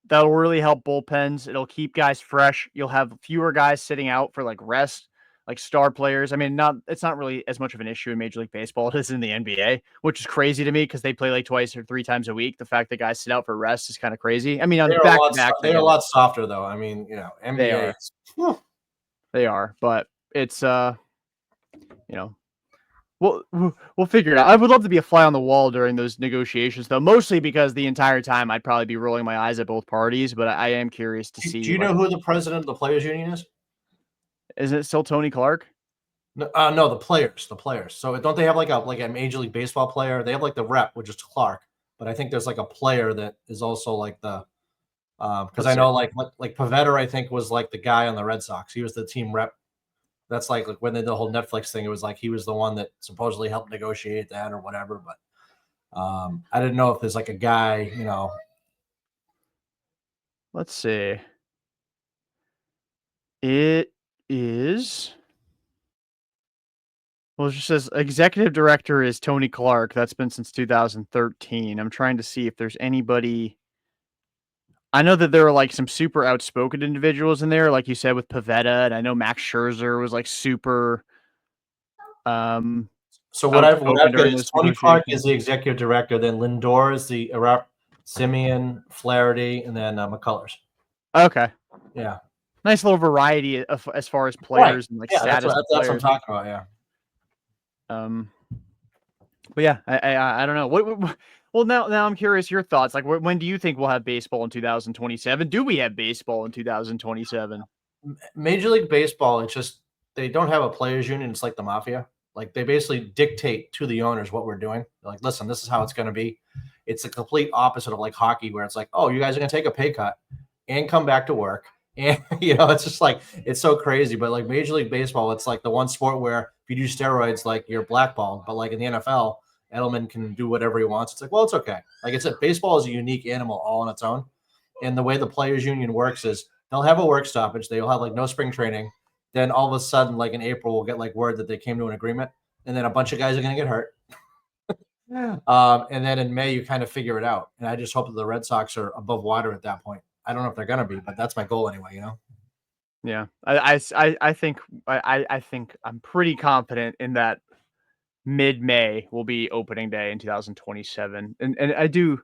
Speaker 1: that'll really help bullpens. It'll keep guys fresh. You'll have fewer guys sitting out for like rest, like star players. I mean, it's not really as much of an issue in Major League Baseball as it is in the NBA, which is crazy to me because they play like 2 or 3 times a week. The fact that guys sit out for rest is kind of crazy. I mean, on back to back,
Speaker 2: they're a lot softer though. I mean, NBA.
Speaker 1: They are, but it's we'll figure it out. I would love to be a fly on the wall during those negotiations, though, mostly because the entire time I'd probably be rolling my eyes at both parties. But I am curious to see.
Speaker 2: Do you know who the president of the players' union is?
Speaker 1: Is it still Tony Clark?
Speaker 2: No, the players. So don't they have like a Major League Baseball player? They have like the rep, which is Clark, but I think there's like a player that is also like the because I know like Pavetta, I think was like the guy on the Red Sox. He was the team rep. That's like when they did the whole Netflix thing. It was like he was the one that supposedly helped negotiate that or whatever. But I didn't know if there's like a guy,
Speaker 1: Let's see. It is. Well, it just says executive director is Tony Clark. That's been since 2013. I'm trying to see if there's anybody. I know that there are like some super outspoken individuals in there, like you said with Pavetta, and I know Max Scherzer was like super.
Speaker 2: So what I've got is Tony Clark is the executive director, then Lindor is the Simeon, Flaherty, and then McCullers.
Speaker 1: Okay.
Speaker 2: Yeah.
Speaker 1: Nice little variety as far as players and like status.
Speaker 2: That's what I'm talking about. Yeah.
Speaker 1: But yeah, I don't know. Well, now I'm curious your thoughts. Like, when do you think we'll have baseball in 2027? Do we have baseball in 2027?
Speaker 2: Major League Baseball, it's just they don't have a players union. It's like the mafia. Like they basically dictate to the owners what we're doing. They're like, listen, this is how it's going to be. It's the complete opposite of like hockey, where it's like, oh, you guys are going to take a pay cut and come back to work. And it's just like it's so crazy. But like Major League Baseball, it's like the one sport where if you do steroids, like you're blackballed. But like in the NFL, Edelman can do whatever he wants. It's like, well, it's okay. Like it's baseball is a unique animal all on its own. And the way the players union works is they'll have a work stoppage. They'll have like no spring training. Then all of a sudden, like in April, we'll get like word that they came to an agreement, and then a bunch of guys are going to get hurt. And then in May, you kind of figure it out. And I just hope that the Red Sox are above water at that point. I don't know if they're going to be, but that's my goal anyway.
Speaker 1: Yeah, I think I think I'm pretty confident in that mid-May will be opening day in 2027, and I do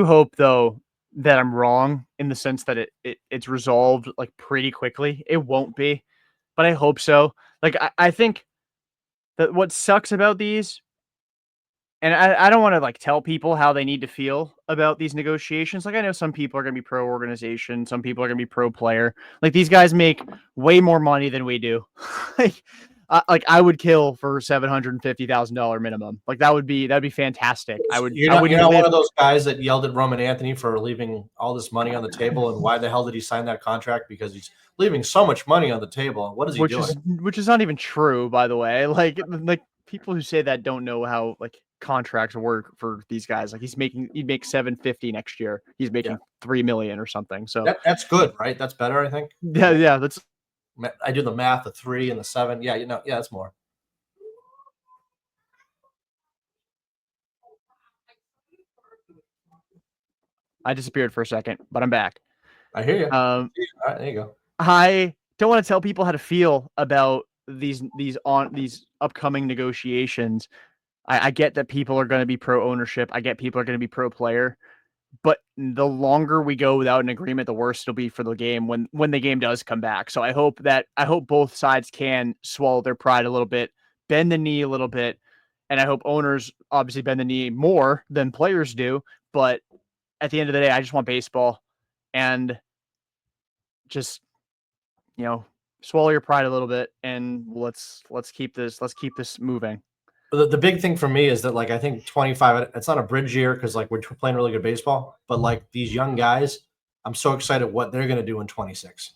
Speaker 1: hope though that I'm wrong in the sense that it's resolved like pretty quickly. It won't be, but I hope so. Like I think that what sucks about these, and I don't want to like tell people how they need to feel about these negotiations. Like I know some people are going to be pro organization, some people are going to be pro player. Like these guys make way more money than we do. Like I would kill for $750,000 minimum. Like that'd be fantastic. I
Speaker 2: You're
Speaker 1: wouldn't
Speaker 2: not one
Speaker 1: live.
Speaker 2: of those guys that yelled at Roman Anthony for leaving all this money on the table. And why the hell did he sign that contract? Because he's leaving so much money on the table. What is he doing?
Speaker 1: Which is not even true, by the way. Like people who say that don't know how like contracts work for these guys. Like he'd make 750 next year. He's
Speaker 2: Yeah,
Speaker 1: making 3 million or something. So
Speaker 2: that's good, right? That's better, I think.
Speaker 1: yeah, that's
Speaker 2: I do the math, the 3 and the 7. Yeah, yeah, that's more.
Speaker 1: I disappeared for a second, but I'm back.
Speaker 2: I hear you.
Speaker 1: Um,
Speaker 2: All right, there you go.
Speaker 1: I don't want to tell people how to feel about these upcoming negotiations. I get that people are going to be pro ownership. I get people are going to be pro player. But the longer we go without an agreement, the worse it'll be for the game when the game does come back. So I hope both sides can swallow their pride a little bit, bend the knee a little bit, and I hope owners obviously bend the knee more than players do. But at the end of the day, I just want baseball, and just swallow your pride a little bit, and let's keep this moving.
Speaker 2: The big thing for me is that like I think 25. It's not a bridge year because like we're playing really good baseball, but like these young guys, I'm so excited what they're going to do in 26,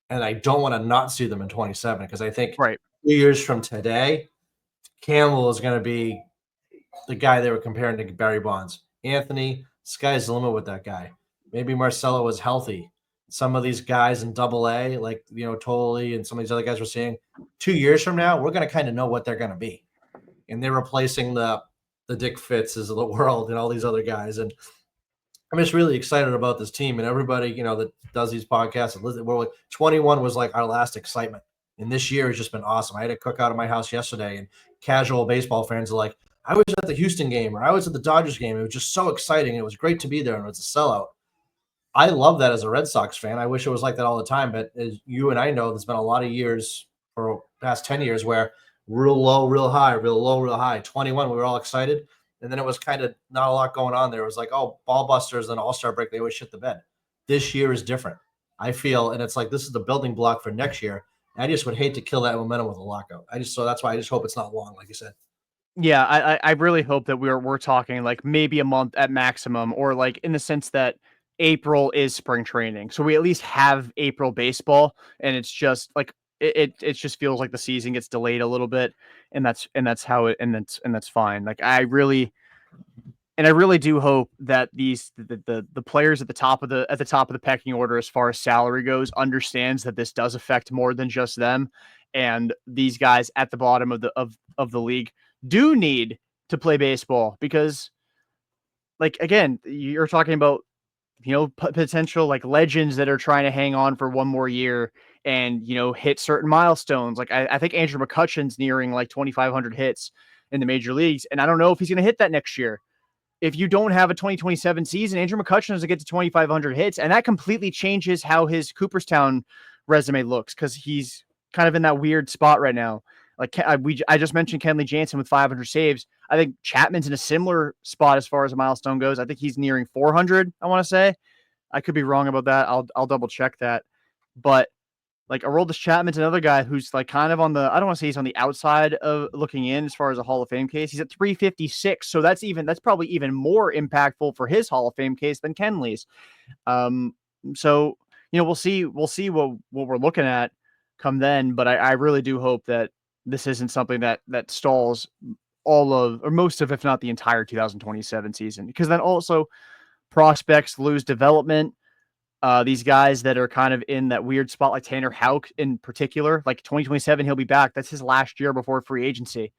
Speaker 2: and I don't want to not see them in 27 because I think
Speaker 1: Right.
Speaker 2: 2 years from today, Campbell is going to be the guy they were comparing to Barry Bonds. Anthony, sky's the limit with that guy. Maybe Marcelo was healthy. Some of these guys in Double A, like Totally, and some of these other guys we're seeing, 2 years from now, we're going to kind of know what they're going to be, and they're replacing the Dick Fitzes of the world and all these other guys. And I'm just really excited about this team and everybody that does these podcasts. And we're like 21 was like our last excitement, and this year has just been awesome. I had a cookout at my house yesterday, and casual baseball fans are like, I was at the Houston game or I was at the Dodgers game. It was just so exciting. It was great to be there, and it was a sellout. I love that as a Red Sox fan. I wish it was like that all the time. But as you and I know, there's been a lot of years for past 10 years where real low, real high, real low, real high. 21, we were all excited. And then it was kind of not a lot going on there. It was like, oh, ball busters and all-star break, they always shit the bed. This year is different, I feel. And it's like this is the building block for next year. I just would hate to kill that momentum with a lockout. So that's why I just hope it's not long, like you said.
Speaker 1: Yeah, I really hope that we're talking like maybe a month at maximum, or like in the sense that April is spring training, so we at least have April baseball, and it's just like it just feels like the season gets delayed a little bit, and that's how it and that's fine. Like I really do hope that the players at the top of the pecking order as far as salary goes understands that this does affect more than just them, and these guys at the bottom of the league do need to play baseball because, like, again, you're talking about potential like legends that are trying to hang on for one more year and hit certain milestones. Like I think Andrew McCutchen's nearing like 2,500 hits in the major leagues, and I don't know if he's going to hit that next year. If you don't have a 2027 season, Andrew McCutchen doesn't get to 2,500 hits, and that completely changes how his Cooperstown resume looks because he's kind of in that weird spot right now. Like I just mentioned Kenley Jansen with 500 saves. I think Chapman's in a similar spot as far as a milestone goes. I think he's nearing 400. I want to say I could be wrong about that. I'll double check that, but Like Aroldis Chapman's another guy who's like kind of on the, I don't want to say he's on the outside of looking in as far as a Hall of Fame case. He's at 356. So that's probably even more impactful for his Hall of Fame case than Kenley's. So, we'll see what we're looking at come then, but I really do hope that this isn't something that stalls all of, or most of, if not the entire 2027 season, because then also prospects lose development. These guys that are kind of in that weird spot, like Tanner Houck in particular, like 2027, he'll be back. That's his last year before free agency,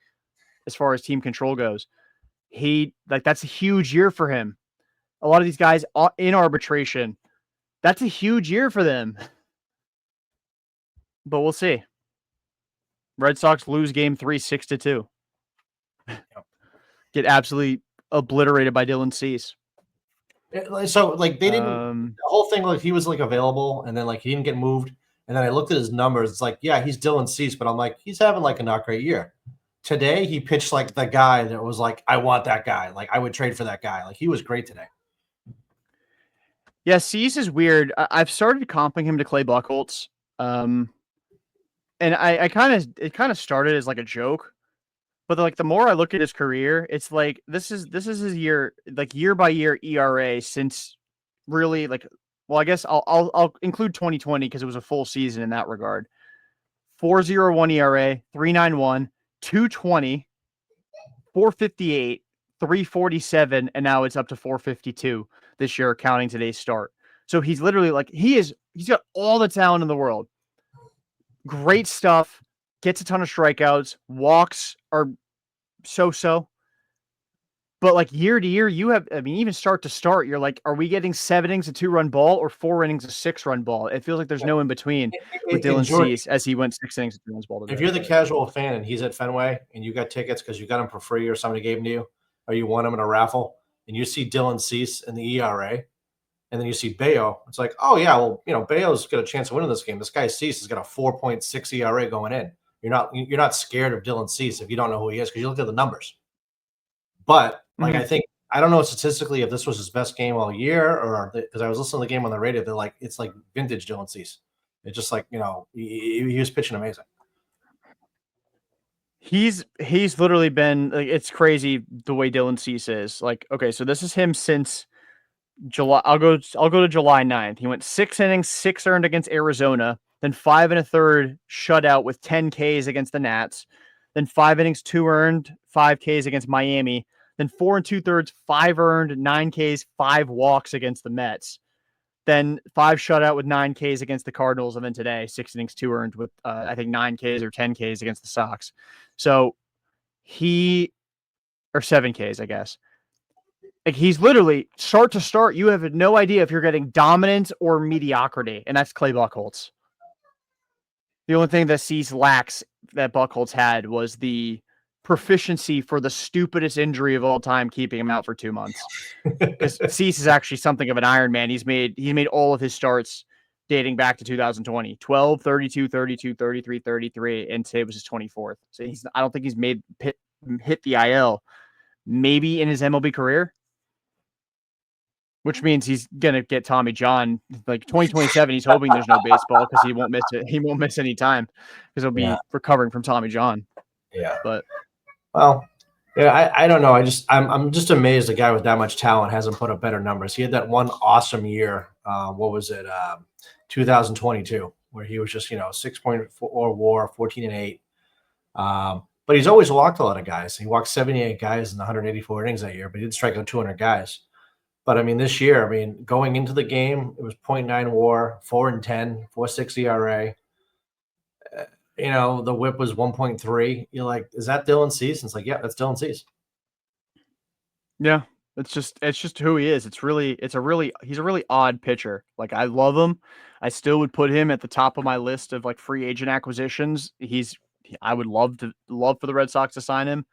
Speaker 1: as far as team control goes. That's a huge year for him. A lot of these guys in arbitration, that's a huge year for them. But we'll see. Red Sox lose game 3, 6-2. Get absolutely obliterated by Dylan Cease.
Speaker 2: So like they didn't the whole thing, like he was like available and then like he didn't get moved. And then I looked at his numbers. It's like, yeah, he's Dylan Cease, but I'm like, he's having like a not great year. Today he pitched like the guy that was like, I want that guy. Like I would trade for that guy. Like he was great today.
Speaker 1: Yeah, Cease is weird. I've started comping him to Clay Buchholz. And it kind of started as like a joke. But like the more I look at his career, it's like this is his year, like year by year ERA since really like, well, I guess I'll include 2020 because it was a full season in that regard. 4.01 ERA, 3.91, 2.20, 4.58, 3.47, and now it's up to 4.52 this year, counting today's start. So he's literally like he's got all the talent in the world. Great stuff. Gets a ton of strikeouts. Walks are so. But like year to year, you have, I mean, even start to start, you're like, are we getting 7 innings a 2-run ball or 4 innings a 6-run ball? It feels like there's no in between with Dylan Cease as he went 6 innings a 2-run ball today.
Speaker 2: If you're the casual fan and he's at Fenway and you got tickets because you got him for free or somebody gave them to you, or you won them in a raffle, and you see Dylan Cease in the ERA, and then you see Bello, it's like, oh yeah, well, Bello's got a chance of winning this game. This guy Cease has got a 4.6 ERA going in. You're not scared of Dylan Cease if you don't know who he is because you look at the numbers. But like I think I don't know statistically if this was his best game all year or because I was listening to the game on the radio. They're like it's like vintage Dylan Cease. It's just like he was pitching amazing.
Speaker 1: He's literally been like, it's crazy the way Dylan Cease is. Like, okay, so this is him since July. I'll go to July 9th. He went 6 innings, 6 earned against Arizona, then 5 1/3 shutout with 10 Ks against the Nats, then 5 innings, 2 earned, 5 Ks against Miami, then 4 2/3, 5 earned, 9 Ks, 5 walks against the Mets, then 5 shutout with 9 Ks against the Cardinals, and then today 6 innings, 2 earned with I think 9 Ks or 10 Ks against the Sox. So or 7 Ks, I guess. Like he's literally start to start. You have no idea if you're getting dominance or mediocrity, and that's Clay Buchholz. The only thing that Cease lacks that Buchholz had was the proficiency for the stupidest injury of all time, keeping him out for 2 months. Because Cease is actually something of an Iron Man. He made all of his starts dating back to 2020, 12, 32, 32, 33, 33, and today was his 24th. So I don't think he's hit the IL maybe in his MLB career, which means he's gonna get Tommy John like 2027. He's hoping there's no baseball because he won't miss it. He won't miss any time because he'll be recovering from Tommy John.
Speaker 2: Yeah,
Speaker 1: but
Speaker 2: well, yeah, I don't know. I'm just amazed a guy with that much talent hasn't put up better numbers. He had that one awesome year. What was it? 2022, where he was just 6.4 WAR, 14-8. But he's always walked a lot of guys. He walked 78 guys in 184 innings that year, but he did strike out 200 guys. But I mean, this year, going into the game, it was 0.9 WAR, 4-10, 4.6 ERA. The whip was 1.3. You're like, is that Dylan Cease? And it's like, yeah, that's Dylan Cease.
Speaker 1: Yeah, it's just who he is. He's a really odd pitcher. Like I love him. I still would put him at the top of my list of like free agent acquisitions. I would love for the Red Sox to sign him,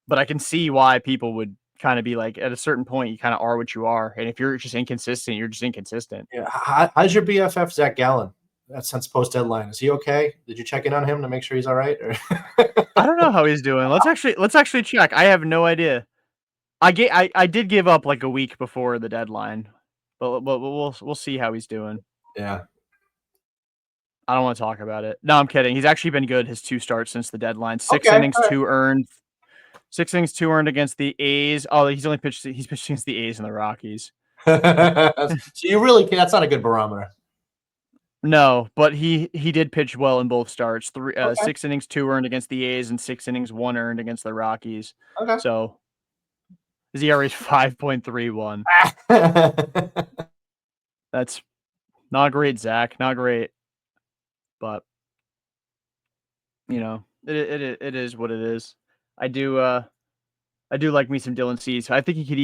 Speaker 1: but I can see why people would kind of be like, at a certain point, you kind of are what you are. And if you're just inconsistent, you're just inconsistent.
Speaker 2: Yeah. How's your BFF, Zach Gallen? Since post deadline, is he okay? Did you check in on him to make sure he's all right? Or?
Speaker 1: I don't know how he's doing. Let's actually check. I have no idea. I did give up like a week before the deadline, but we'll see how he's doing.
Speaker 2: Yeah.
Speaker 1: I don't want to talk about it. No, I'm kidding. He's actually been good his 2 starts since the deadline. 6
Speaker 2: Okay,
Speaker 1: innings,
Speaker 2: all
Speaker 1: 2 earned. 6 innings, 2 earned against the A's. Oh, he's pitched against the A's and the Rockies.
Speaker 2: right. So you really can't. That's not a good barometer.
Speaker 1: No, but he did pitch well in both starts.
Speaker 2: Okay.
Speaker 1: 6 innings, 2 earned against the A's, and 6 innings, 1 earned against the Rockies.
Speaker 2: Okay.
Speaker 1: So his ERA is 5.31. That's not great, Zach. Not great, but it is what it is. I do like me some Dylan Cease. I think he could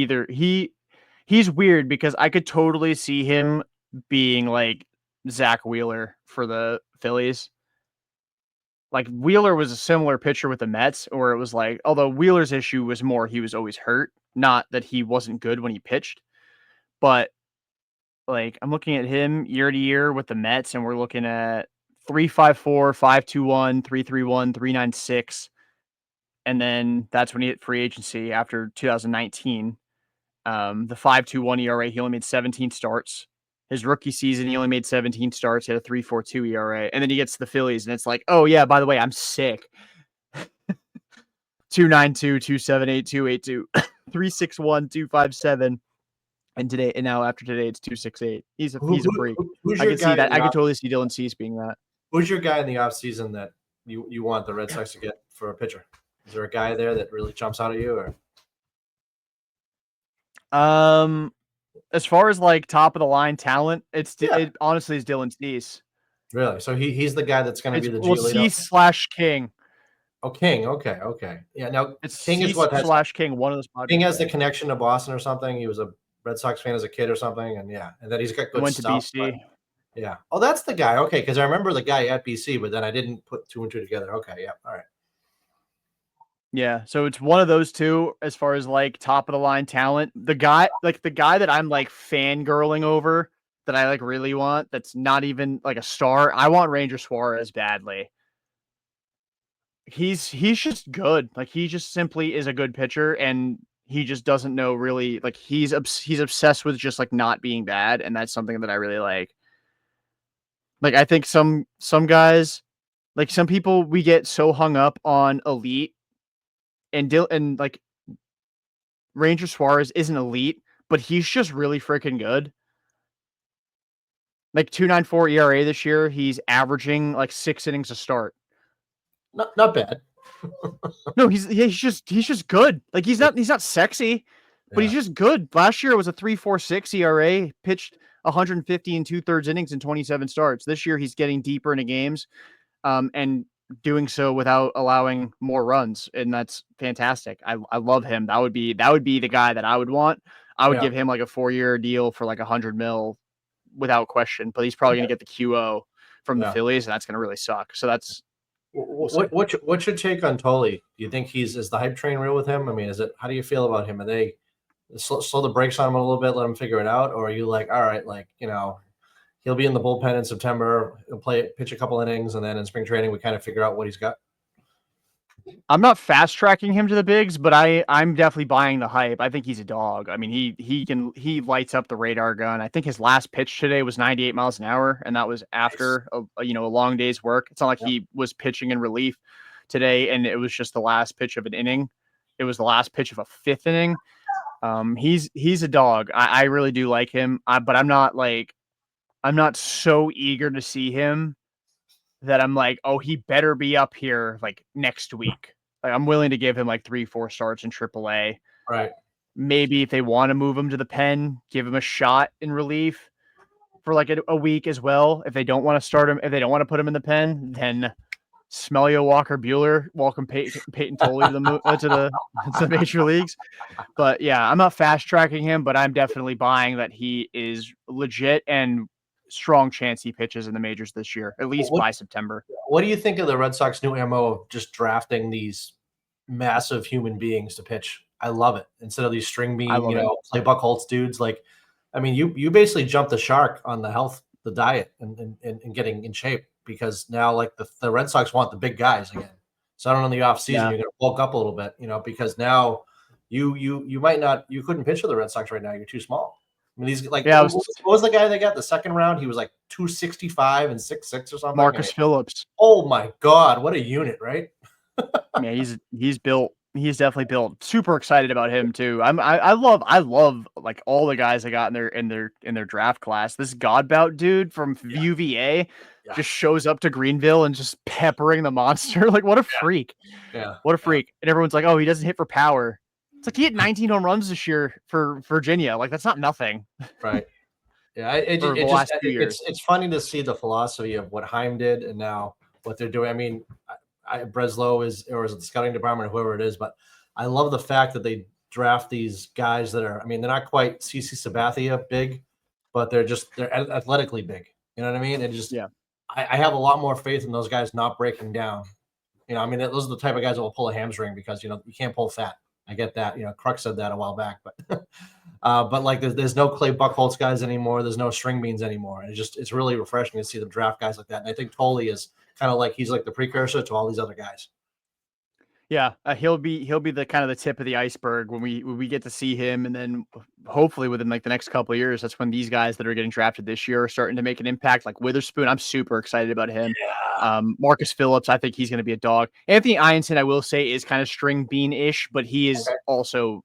Speaker 1: he's weird because I could totally see him being like Zach Wheeler for the Phillies. Like Wheeler was a similar pitcher with the Mets, or it was like, although Wheeler's issue was more he was always hurt, not that he wasn't good when he pitched. But like I'm looking at him year to year with the Mets, and we're looking at 3.54, 5.21, 3.31, 3.96, and then that's when he hit free agency after 2019. The 5.21 ERA, he only made 17 starts. His rookie season, he only made 17 starts. He had a 3.42 ERA, and then he gets to the Phillies, and it's like, oh yeah, by the way, I'm sick. 2.92, 2.78, 2.82, 3.61, 2.57, and now after today, it's 2.68. He's a freak.
Speaker 2: Who's
Speaker 1: I
Speaker 2: your
Speaker 1: could see
Speaker 2: guy in
Speaker 1: that.
Speaker 2: the
Speaker 1: I could
Speaker 2: off?
Speaker 1: totally see Dylan Cease being that.
Speaker 2: Who's your guy in the offseason that you want the Red Sox to get for a pitcher? Is there a guy there that really jumps out at you, or?
Speaker 1: As far as like top of the line talent,
Speaker 2: Yeah,
Speaker 1: it honestly is Dylan Cease.
Speaker 2: really. So he's the guy that's going to
Speaker 1: It's
Speaker 2: be the
Speaker 1: well
Speaker 2: Giolito.
Speaker 1: Cease/King.
Speaker 2: Oh, King. Okay. Yeah. Now
Speaker 1: It's
Speaker 2: King is what has
Speaker 1: Cease/King. One of those
Speaker 2: King
Speaker 1: Padres
Speaker 2: has the
Speaker 1: guys.
Speaker 2: connection to Boston or something. He was a Red Sox fan as a kid or something, and yeah, and then he's got
Speaker 1: He
Speaker 2: good
Speaker 1: went to
Speaker 2: stuff. But
Speaker 1: BC.
Speaker 2: yeah. Oh, that's the guy. Okay, because I remember the guy at BC, but then I didn't put two and two together. Okay. Yeah. All right.
Speaker 1: Yeah, so it's one of those two as far as like top of the line talent. The guy that I'm like fangirling over that I like really want that's not even like a star. I want Ranger Suarez badly. He's just good. Like he just simply is a good pitcher and he just doesn't know really like he's obsessed with just like not being bad and that's something that I really like. Like I think some guys like some people we get so hung up on elite and like Ranger Suarez isn't elite, but he's just really freaking good. Like 2.94 ERA this year, he's averaging like 6 innings a start.
Speaker 2: Not bad.
Speaker 1: No, he's just good. Like he's not sexy, but he's
Speaker 2: Yeah.
Speaker 1: just good. Last year it was a 3.46 ERA, pitched 150 and 2/3 innings in 27 starts. This year he's getting deeper into games, and doing so without allowing more runs, and that's fantastic. I love him. That would be the guy that I would want. I would
Speaker 2: Yeah.
Speaker 1: give him like a 4-year deal for like 100 mil without question, but he's probably going
Speaker 2: Okay.
Speaker 1: to get the QO from the
Speaker 2: Yeah.
Speaker 1: Phillies, and that's going to really suck. So that's we'll see.
Speaker 2: What's your take on Tolley? Do you think is the hype train real with him? I mean, is it? How do you feel about him? Are they slow the brakes on him a little bit, let him figure it out, or are you like, all right, like he'll be in the bullpen in September, he'll pitch a couple innings, and then in spring training we kind of figure out what he's got.
Speaker 1: I'm not fast tracking him to the bigs, but I'm definitely buying the hype. I think he's a dog. I mean, he lights up the radar gun. I think his last pitch today was 98 miles an hour, and that was
Speaker 2: Nice.
Speaker 1: after a long day's work. It's not like
Speaker 2: Yep.
Speaker 1: he was pitching in relief today, and it was just the last pitch of an inning. It was the last pitch of a fifth inning. He's a dog. I really do like him, but I'm not so eager to see him that I'm like, oh, he better be up here like next week. Like I'm willing to give him like 3, 4 starts in AAA.
Speaker 2: Right.
Speaker 1: Maybe if they want to move him to the pen, give him a shot in relief for like a week as well. If they don't want to start him, if they don't want to put him in the pen, then smell you Walker Buehler, welcome Peyton Tolley to the major leagues. But yeah, I'm not fast tracking him, but I'm definitely buying that he is legit and strong chance he pitches in the majors this year, at least
Speaker 2: What
Speaker 1: by September.
Speaker 2: What do you think of the Red Sox new MO of just drafting these massive human beings to pitch? I love it. Instead of these string
Speaker 1: I
Speaker 2: bean,
Speaker 1: love it.
Speaker 2: play Buck Holtz dudes. Like, I mean, you basically jumped the shark on the health, the diet, and getting in shape because now like the Red Sox want the big guys again. So I don't know in the off season
Speaker 1: Yeah.
Speaker 2: you're going to bulk up a little bit, because now you might not you couldn't pitch for the Red Sox right now. You're too small. I mean, these like
Speaker 1: Yeah, it
Speaker 2: what
Speaker 1: was
Speaker 2: was the guy they got the second round? He was like 265 and 6'6" or something. I mean,
Speaker 1: Marcus Phillips.
Speaker 2: oh my god, what a unit, right?
Speaker 1: Yeah, he's built. He's definitely built. Super excited about him too. I love like all the guys I got in their draft class. This Godbout dude from
Speaker 2: Yeah,
Speaker 1: UVA
Speaker 2: yeah,
Speaker 1: just shows up to Greenville and just peppering the monster. Like what a freak.
Speaker 2: yeah,
Speaker 1: What a
Speaker 2: yeah,
Speaker 1: freak. And everyone's like, "Oh, he doesn't hit for power." It's like he hit 19 home runs this year for Virginia. Like that's not nothing
Speaker 2: right. Yeah,
Speaker 1: for the
Speaker 2: it just
Speaker 1: last 2 years.
Speaker 2: it's funny to see the philosophy of what Heim did and now what they're doing. I mean, Breslow is or is it the scouting department or whoever it is, but I love the fact that they draft these guys that are. I mean, they're not quite CC Sabathia big, but they're athletically big. You know what I mean? And just
Speaker 1: Yeah.
Speaker 2: I have a lot more faith in those guys not breaking down. You know, I mean, those are the type of guys that will pull a hamstring because you can't pull fat. I get that. Kruk said that a while back, but but like there's no Clay Buckholz guys anymore. There's no string beans anymore. And it's really refreshing to see them draft guys like that. And I think Tolle is kind of like he's like the precursor to all these other guys.
Speaker 1: Yeah, he'll be the kind of the tip of the iceberg when we get to see him, and then hopefully within like the next couple of years, that's when these guys that are getting drafted this year are starting to make an impact. Like Witherspoon, I'm super excited about him.
Speaker 2: Yeah.
Speaker 1: Marcus Phillips, I think he's going to be a dog. Anthony Ianson, I will say, is kind of string bean ish, but he's also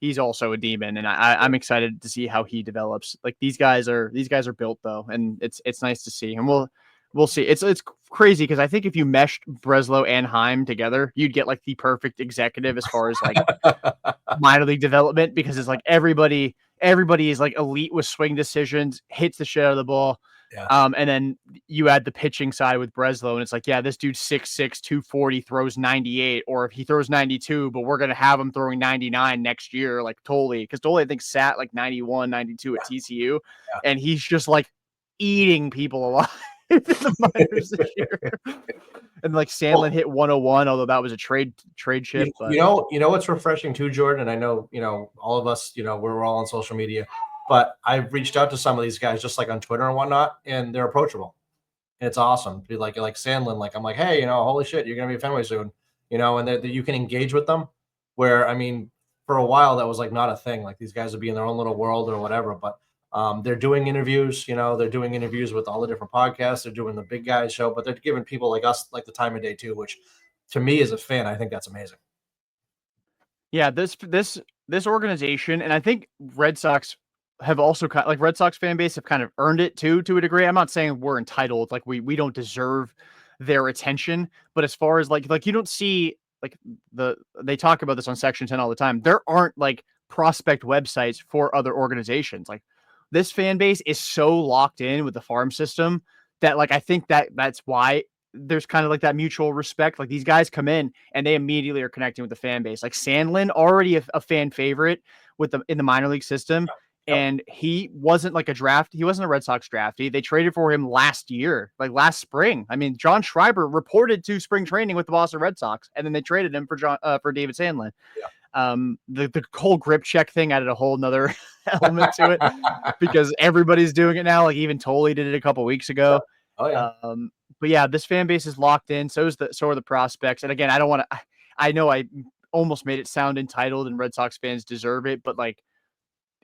Speaker 1: a demon, and I'm excited to see how he develops. Like these guys are built though, and it's nice to see, and we'll see. It's crazy because I think if you meshed Breslow and Heim together, you'd get like the perfect executive as far as like minor league development because it's like everybody is like elite with swing decisions, hits the shit out of the ball.
Speaker 2: Yeah.
Speaker 1: And then you add the pitching side with Breslow, and it's like, yeah, this dude's 6'6", 240, throws 98, or if he throws 92, but we're gonna have him throwing 99 next year, like Tolle, because Tolle I think sat like 91, 92 at TCU,
Speaker 2: Yeah.
Speaker 1: and he's just like eating people alive in the minors this year. And like Sandlin hit 101, although that was a trade chip. But
Speaker 2: what's refreshing too, Jordan. And I know all of us, we're all on social media, but I've reached out to some of these guys just like on Twitter and whatnot, and they're approachable. And it's awesome to be like Sandlin. Like I'm like, hey, holy shit, you're gonna be at Fenway soon, and that you can engage with them. Where I mean, for a while that was like not a thing. Like these guys would be in their own little world or whatever, but. They're doing interviews, they're doing interviews with all the different podcasts. They're doing the big guys show, but they're giving people like us like the time of day too, which to me as a fan, I think that's amazing.
Speaker 1: yeah, this organization, and I think Red Sox have also kind of, like Red Sox fan base have kind of earned it too to a degree. I'm not saying we're entitled, like we don't deserve their attention, but as far as like you don't see like they talk about this on Section 10 all the time. There aren't like prospect websites for other organizations. Like this fan base is so locked in with the farm system that like I think that's why there's kind of like that mutual respect. Like these guys come in and they immediately are connecting with the fan base. Like Sandlin, already a fan favorite in the minor league system.
Speaker 2: Yep.
Speaker 1: And he wasn't like he wasn't a Red Sox draftee. They traded for him last year, like last spring. I mean, John Schreiber reported to spring training with the Boston Red Sox, and then they traded him for David Sandlin.
Speaker 2: Yeah.
Speaker 1: The whole grip check thing added a whole nother element to it because everybody's doing it now. Like even Tolle did it a couple weeks ago.
Speaker 2: Oh yeah.
Speaker 1: But yeah, this fan base is locked in. So are the prospects. And again, I don't want to. I know I almost made it sound entitled, and Red Sox fans deserve it, but like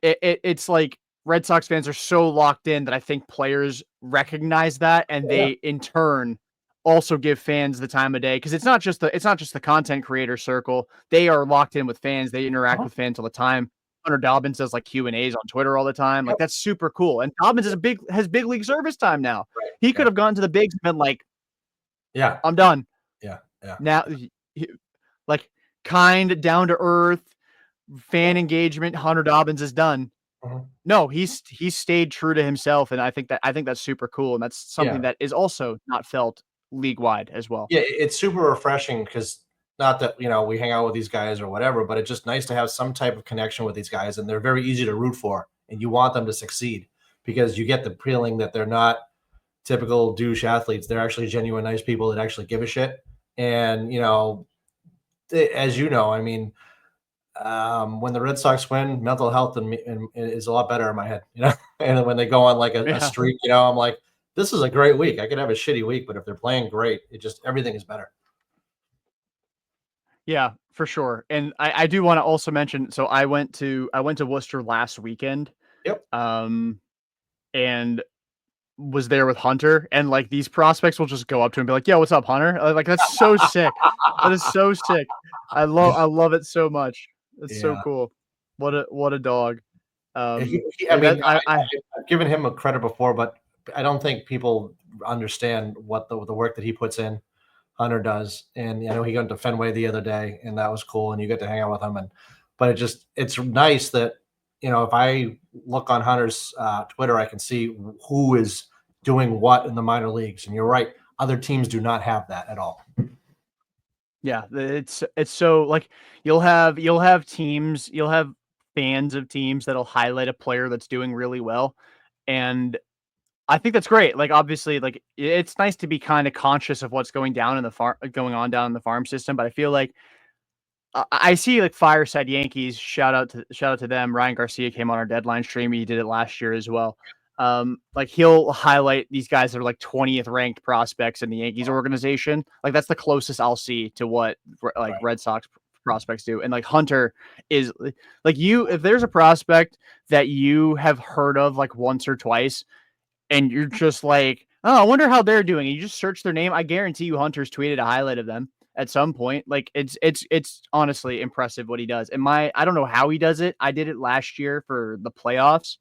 Speaker 1: it's like Red Sox fans are so locked in that I think players recognize that, and they in turn also give fans the time of day because it's not just the content creator circle. They are locked in with fans. They interact with fans all the time. Hunter Dobbins does like Q&As on Twitter all the time. Like that's super cool. And Dobbins has big league service time now.
Speaker 2: Right.
Speaker 1: He could have gone to the bigs and been like,
Speaker 2: yeah,
Speaker 1: I'm done.
Speaker 2: Yeah.
Speaker 1: Now, like kind, down to earth, fan engagement. Hunter Dobbins is done.
Speaker 2: Mm-hmm.
Speaker 1: No, he's stayed true to himself, and I think that's super cool, and that's something that is also not felt league wide as well.
Speaker 2: Yeah, it's super refreshing because not that we hang out with these guys or whatever, but it's just nice to have some type of connection with these guys, and they're very easy to root for, and you want them to succeed because you get the feeling that they're not typical douche athletes. They're actually genuine, nice people that actually give a shit. And as you know, I mean, when the Red Sox win, mental health and is a lot better in my head, And when they go on like a streak, I'm like, this is a great week. I could have a shitty week, but if they're playing great, everything is better.
Speaker 1: Yeah, for sure. And I do want to also mention, so I went to Worcester last weekend
Speaker 2: Yep.
Speaker 1: And was there with Hunter, and like these prospects will just go up to him and be like, "Yo, what's up, Hunter?" Like that's so sick. That is so sick. I love it so much. It's so
Speaker 2: Yeah.
Speaker 1: cool. What a dog.
Speaker 2: I
Speaker 1: Like
Speaker 2: mean,
Speaker 1: that I
Speaker 2: I've given him a credit before, but I don't think people understand what the work that he puts in. Hunter does, and I know he went to Fenway the other day, and that was cool, and you get to hang out with him. And but it's nice that if I look on Hunter's Twitter, I can see who is doing what in the minor leagues. And you're right, other teams do not have that at all.
Speaker 1: Yeah, it's so like you'll have teams, you'll have fans of teams that'll highlight a player that's doing really well, and I think that's great. Like obviously, like it's nice to be kind of conscious of what's going on down in the farm system, but I feel like I see like Fireside Yankees. Shout out to them. Ryan Garcia came on our deadline stream. He did it last year as well. Like he'll highlight these guys that are like 20th ranked prospects in the Yankees organization. Like that's the closest I'll see to what like
Speaker 2: Right.
Speaker 1: Red Sox prospects do. And like Hunter is like if there's a prospect that you have heard of like once or twice, and you're just like, oh, I wonder how they're doing. And you just search their name. I guarantee you, Hunter's tweeted a highlight of them at some point. Like it's honestly impressive what he does. And I don't know how he does it. I did it last year for the playoffs.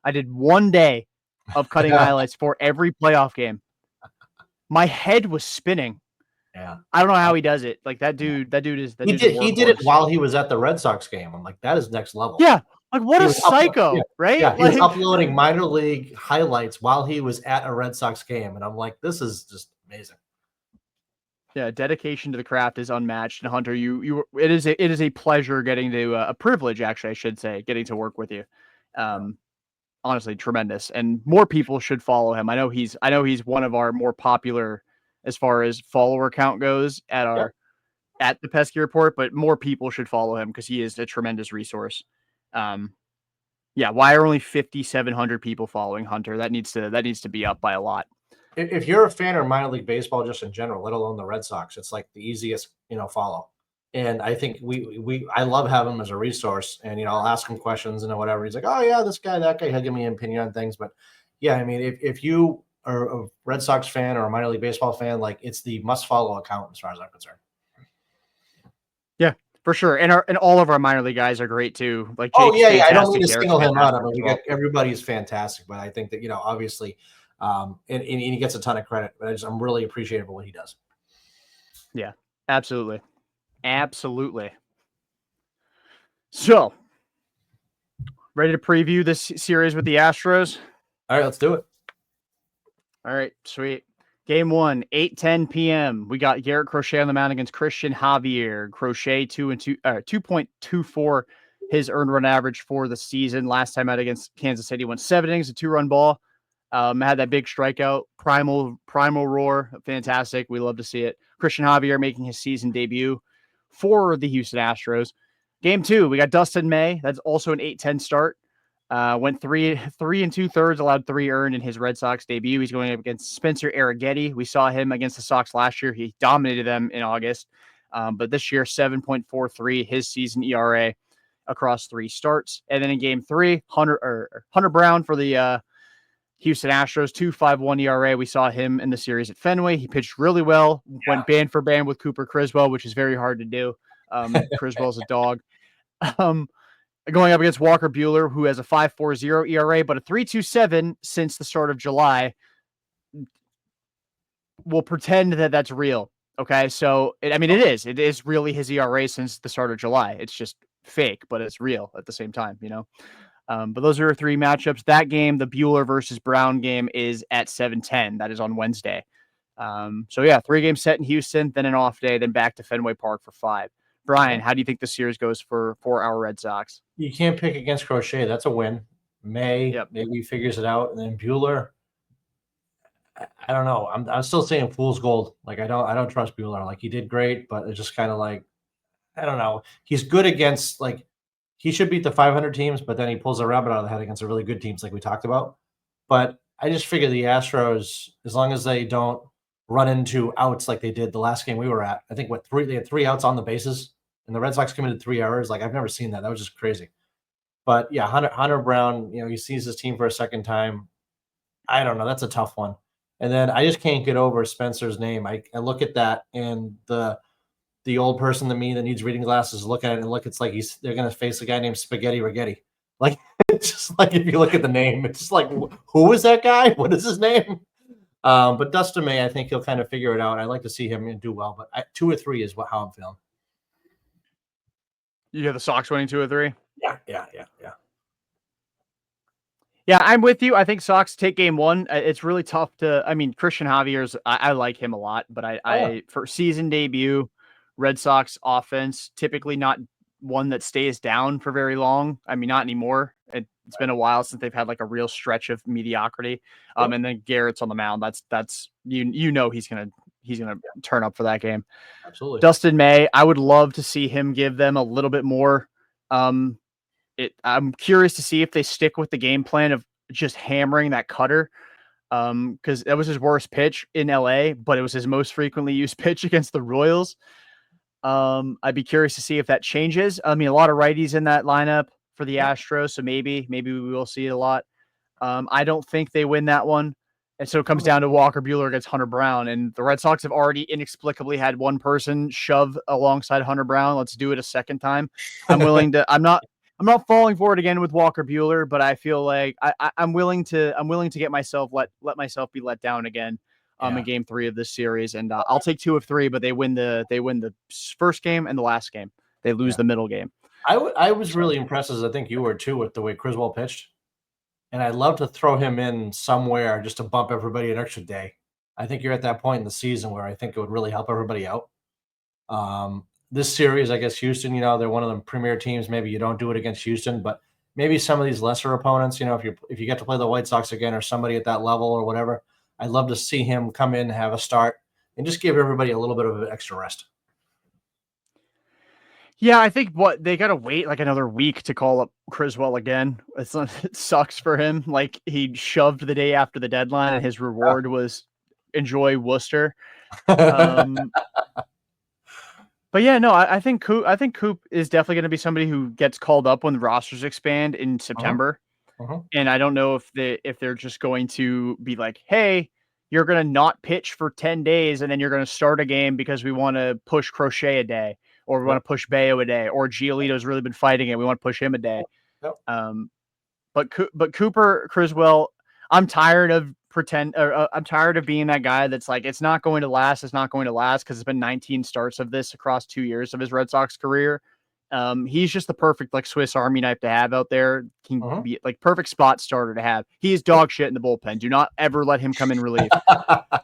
Speaker 1: I did one day of cutting highlights for every playoff game. My head was spinning.
Speaker 2: Yeah.
Speaker 1: I don't know how he does it. Like that dude's a
Speaker 2: He did it
Speaker 1: workhorse.
Speaker 2: while he was at the Red Sox game. I'm like, that is next level.
Speaker 1: Yeah. Like what
Speaker 2: He
Speaker 1: a
Speaker 2: was
Speaker 1: psycho, right?
Speaker 2: he was
Speaker 1: Like
Speaker 2: uploading minor league highlights while he was at a Red Sox game, and I'm like, this is just amazing.
Speaker 1: yeah, dedication to the craft is unmatched. And Hunter, it is a pleasure getting to a privilege, actually, I should say, getting to work with you. Um, Honestly, tremendous, and more people should follow him. I know he's one of our more popular as far as follower count goes
Speaker 2: Yep.
Speaker 1: at the Pesky Report, but more people should follow him because he is a tremendous resource. Um, yeah, why are only 5,700 people following Hunter? That needs to be up by a lot.
Speaker 2: If you're a fan of minor league baseball, just in general, let alone the Red Sox, it's like the easiest, follow. And I think I love having him as a resource. And I'll ask him questions and whatever. He's like, oh yeah, this guy, that guy. He'll give me an opinion on things. But yeah, I mean, if you are a Red Sox fan or a minor league baseball fan, like it's the must follow account as far as I'm concerned.
Speaker 1: Yeah, for sure. And all of our minor league guys are great too. Like
Speaker 2: Oh
Speaker 1: Jake's
Speaker 2: yeah, yeah. I don't mean
Speaker 1: fantastic,
Speaker 2: to
Speaker 1: Derek's
Speaker 2: single him out. I
Speaker 1: fantastic
Speaker 2: mean,
Speaker 1: as well.
Speaker 2: everybody's fantastic, but I think that obviously, and he gets a ton of credit. But I'm really appreciative of what he does.
Speaker 1: Yeah, absolutely. Absolutely. So, ready to preview this series with the Astros?
Speaker 2: All right, let's do it.
Speaker 1: All right, sweet. Game 1, 8:10 p.m. We got Garrett Crochet on the mound against Christian Javier. Crochet 2.24 his earned run average for the season. Last time out against Kansas City, went 7 innings, a 2-run ball. Had that big strikeout, primal roar, fantastic. We love to see it. Christian Javier making his season debut for the Houston Astros. Game 2, we got Dustin May. That's also an 8:10 start. Went three and 2/3, allowed 3 earned in his Red Sox debut. He's going up against Spencer Arrighetti. We saw him against the Sox last year. He dominated them in August. But this year, 7.43 his season ERA across 3 starts. And then in game 3, Hunter Brown for the Houston Astros, 2.51 ERA. We saw him in the series at Fenway. He pitched really well, went band for band with Cooper Criswell, which is very hard to do. Criswell's a dog. Going up against Walker Buehler, who has a 5.40 ERA, but a 3.27 since the start of July. We'll pretend that that's real. Okay. So, it is. It is really his ERA since the start of July. It's just fake, but it's real at the same time, But those are 3 matchups. That game, the Buehler versus Brown game, is at 7:10. That is on Wednesday. So yeah, 3 games set in Houston, then an off day, then back to Fenway Park for 5. Brian, how do you think the series goes for our Red Sox?
Speaker 2: You can't pick against Crochet. That's a win. May
Speaker 1: Yep.
Speaker 2: maybe he figures it out, and then Buehler. I don't know. I'm still saying fool's gold. Like I don't trust Buehler. Like he did great, but it's just kind of like I don't know. He's good against like he should beat the 500 teams, but then he pulls a rabbit out of the head against the really good teams, like we talked about. But I just figure the Astros, as long as they don't run into outs like they did the last game we were at, I think they had 3 outs on the bases, and the Red Sox committed 3 errors. Like I've never seen that. That was just crazy. But yeah, Hunter Brown, he sees his team for a second time. I don't know. That's a tough one. And then I just can't get over Spencer's name. I look at that, and the old person to me that needs reading glasses look at it and look, it's like they're gonna face a guy named Spaghetti Rigetti. Like it's just like if you look at the name, it's just like who is that guy? What is his name? But Dustin May, I think he'll kind of figure it out. I'd like to see him do well, but 2 or 3 is how I'm feeling.
Speaker 1: You have the Sox winning 2 or 3?
Speaker 2: Yeah.
Speaker 1: Yeah, I'm with you. I think Sox take game 1. It's really tough to. I mean, Christian Javier's. I like him a lot, but
Speaker 2: Oh yeah.
Speaker 1: I for season debut, Red Sox offense typically not one that stays down for very long. I mean, not anymore. It's been a while since they've had like a real stretch of mediocrity.
Speaker 2: Yep.
Speaker 1: And then Garrett's on the mound. That's he's gonna turn up for that game.
Speaker 2: Absolutely.
Speaker 1: Dustin May, I would love to see him give them a little bit more. I'm curious to see if they stick with the game plan of just hammering that cutter, because that was his worst pitch in LA, but it was his most frequently used pitch against the Royals. I'd be curious to see if that changes. I mean, a lot of righties in that lineup for the
Speaker 2: Yep.
Speaker 1: Astros, so maybe we will see it a lot. I don't think they win that one. And so it comes down to Walker Buehler against Hunter Brown. And the Red Sox have already inexplicably had one person shove alongside Hunter Brown. Let's do it a second time. I'm not falling for it again with Walker Buehler, but I feel like I'm willing to get myself let myself be let down again in
Speaker 2: Yeah.
Speaker 1: game 3 of this series. And I'll take 2 of 3, but they win the first game and the last game. They lose
Speaker 2: Yeah.
Speaker 1: the middle game.
Speaker 2: I was really impressed, as I think you were too, with the way Criswell pitched. And I'd love to throw him in somewhere just to bump everybody an extra day. I think you're at that point in the season where I think it would really help everybody out. This series, I guess Houston, they're one of the premier teams. Maybe you don't do it against Houston, but maybe some of these lesser opponents, if you get to play the White Sox again or somebody at that level or whatever, I'd love to see him come in, have a start, and just give everybody a little bit of an extra rest.
Speaker 1: Yeah, I think they gotta wait like another week to call up Criswell again. It sucks for him. Like he shoved the day after the deadline, and his reward was enjoy Worcester. Um, but yeah, no, I think Coop is definitely going to be somebody who gets called up when the rosters expand in
Speaker 2: Uh-huh,
Speaker 1: September.
Speaker 2: uh-huh.
Speaker 1: And I don't know if they're just going to be like, hey, you're going to not pitch for 10 days and then you're going to start a game because we want to push Crochet a day, or we want
Speaker 2: Yep,
Speaker 1: to push Bayo a day, or Giolito's really been fighting it. We want to push him a day.
Speaker 2: yep.
Speaker 1: But Cooper Criswell, I'm tired of I'm tired of being that guy that's like, it's not going to last. It's not going to last because it's been 19 starts of this across 2 years of his Red Sox career. He's just the perfect like Swiss Army knife to have out there. Can
Speaker 2: Uh-huh.
Speaker 1: be like perfect spot starter to have. He is dog shit in the bullpen. Do not ever let him come in relief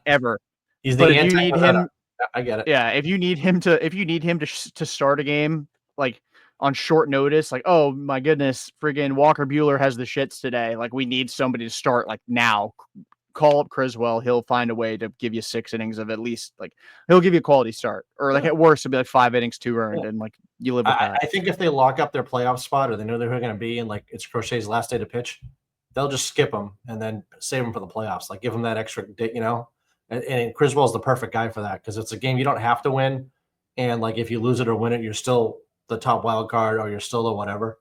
Speaker 1: ever.
Speaker 2: He's
Speaker 1: But
Speaker 2: the
Speaker 1: if you need
Speaker 2: anti-Rosetta.
Speaker 1: him,
Speaker 2: I get it.
Speaker 1: yeah, if you need him to start a game like on short notice, like, oh my goodness, friggin' Walker Buehler has the shits today. Like we need somebody to start like now. Call up Criswell. He'll find a way to give you 6 innings of at least like he'll give you a quality start, or like
Speaker 2: Yeah,
Speaker 1: at worst it'll be like 5 innings 2 earned,
Speaker 2: yeah.
Speaker 1: and like you live with
Speaker 2: I,
Speaker 1: that.
Speaker 2: I think if they lock up their playoff spot or they know they're going to be, and like it's Crochet's last day to pitch, they'll just skip him and then save him for the playoffs. Like give him that extra day, And Criswell's the perfect guy for that because it's a game you don't have to win, and like if you lose it or win it, you're still the top wild card or you're still the whatever.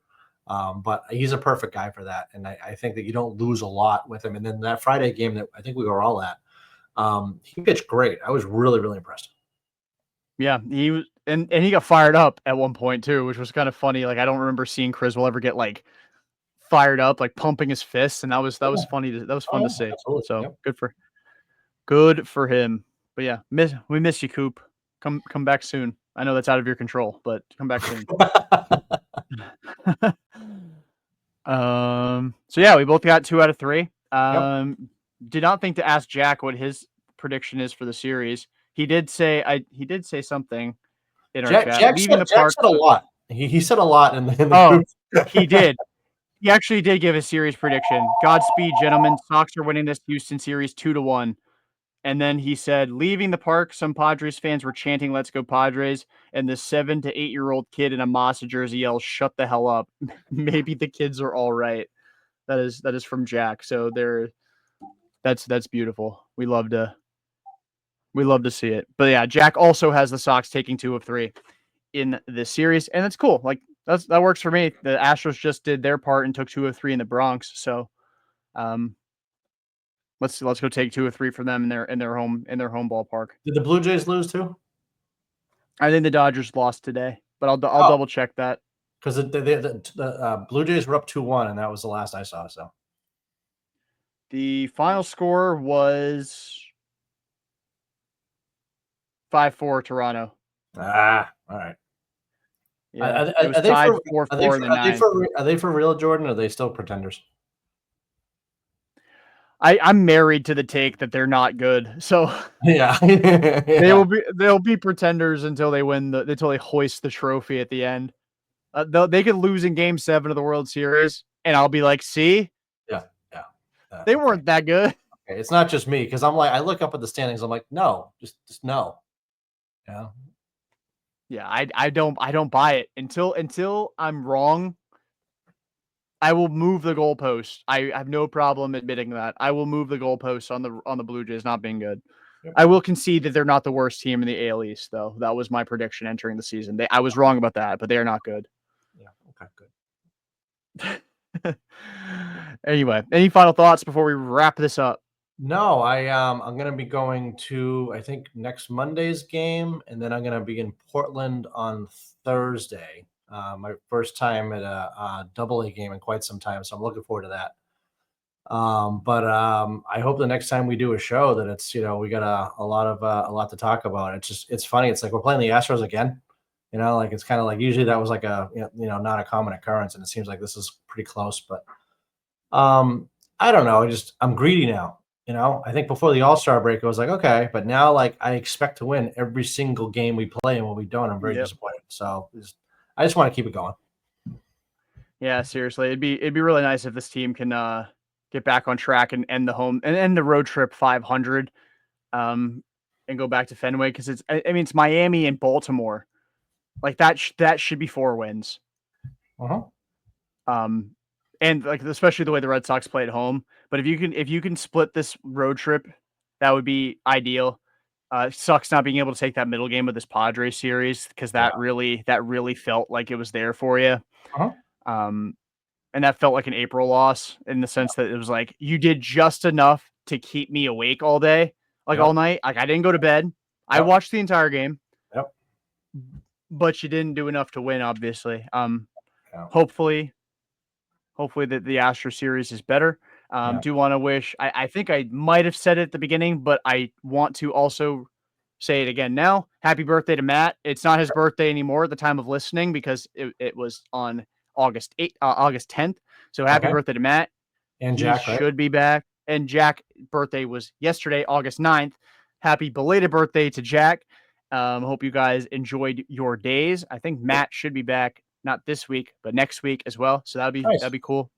Speaker 2: But he's a perfect guy for that, and I think that you don't lose a lot with him. And then that Friday game that I think we were all at, he pitched great. I was really really impressed.
Speaker 1: Yeah, he was, and he got fired up at one point too, which was kind of funny. Like I don't remember seeing Criswell ever get like fired up, like pumping his fists, and
Speaker 2: Yeah.
Speaker 1: that was
Speaker 2: Oh
Speaker 1: fun to
Speaker 2: yeah,
Speaker 1: see.
Speaker 2: absolutely.
Speaker 1: So
Speaker 2: Yep.
Speaker 1: good for him. But yeah, we miss you, Coop. Come back soon. I know that's out of your control, but come back soon. So yeah, we both got 2 out of 3.
Speaker 2: Yep.
Speaker 1: Did not think to ask Jack what his prediction is for the series. He did say something in our
Speaker 2: Jack,
Speaker 1: chat. Leaving the
Speaker 2: Jack
Speaker 1: park.
Speaker 2: said a lot. He said a lot in the
Speaker 1: Oh,
Speaker 2: group.
Speaker 1: he did. He actually did give a series prediction. Godspeed, gentlemen. Sox are winning this Houston series 2-1. And then he said, leaving the park, some Padres fans were chanting, "Let's go Padres." And the 7 to 8-year-old kid in a Massa jersey yells, "Shut the hell up." Maybe the kids are all right. That is from Jack. So that's beautiful. We love to see it. But yeah, Jack also has the Sox taking 2 of 3 in this series, and that's cool. Like that works for me. The Astros just did their part and took 2 of 3 in the Bronx. So, let's go take 2 or 3 from them in their home ballpark.
Speaker 2: Did the Blue Jays lose too?
Speaker 1: I think the Dodgers lost today, but I'll double check that.
Speaker 2: Because the Blue Jays were up 2-1, and that was the last I saw. So
Speaker 1: the final score was 5-4 Toronto.
Speaker 2: all right.
Speaker 1: Yeah, it was tied 4-4 in the ninth.
Speaker 2: Are they for real, Jordan? Or are they still pretenders?
Speaker 1: I'm married to the take that they're not good. So
Speaker 2: yeah,
Speaker 1: they'll be pretenders until they win until they hoist the trophy at the end. They could lose in Game 7 of the World Series, and I'll be like, see, they weren't that good.
Speaker 2: Okay. It's not just me, because I'm like, I look up at the standings, I'm like, no, just no. Yeah.
Speaker 1: Yeah, I don't buy it until I'm wrong. I will move the goalpost. I have no problem admitting that. I will move the goalpost on the Blue Jays not being good. Yep. I will concede that they're not the worst team in the AL East, though. That was my prediction entering the season. I was wrong about that, but they are not good.
Speaker 2: Yeah. Okay.
Speaker 1: Good. Anyway, any final thoughts before we wrap this up?
Speaker 2: No, I'm gonna be going to, I think, next Monday's game, and then I'm gonna be in Portland on Thursday. My first time at a AA game in quite some time, so I'm looking forward to that. But I hope the next time we do a show that it's, we got a lot to talk about. It's funny. It's like we're playing the Astros again. Like it's kind of like usually that was like a not a common occurrence, and it seems like this is pretty close. But I don't know. I'm greedy now. I think before the All-Star break, I was like, okay, but now like I expect to win every single game we play, and when we don't, I'm very disappointed. So I just want to keep it going.
Speaker 1: Yeah, seriously, it'd be really nice if this team can get back on track and end the road trip 500, and go back to Fenway, because it's Miami and Baltimore, like that should be 4 wins. And like especially the way the Red Sox play at home. But if you can split this road trip, that would be ideal. Sucks not being able to take that middle game of this Padres series, because that really felt like it was there for you. And that felt like an April loss, in the sense that it was like you did just enough to keep me awake all day, all night. Like I didn't go to bed. I watched the entire game. But you didn't do enough to win, obviously. Hopefully that the Astro series is better. Do want to wish, I think I might have said it at the beginning, but I want to also say it again now. Happy birthday to Matt. It's not his birthday anymore at the time of listening, because it was on August 10th. So happy birthday to Matt.
Speaker 2: And Jack
Speaker 1: should be back. And Jack's birthday was yesterday, August 9th. Happy belated birthday to Jack. Hope you guys enjoyed your days. I think Matt should be back, not this week, but next week as well. So that'd be cool.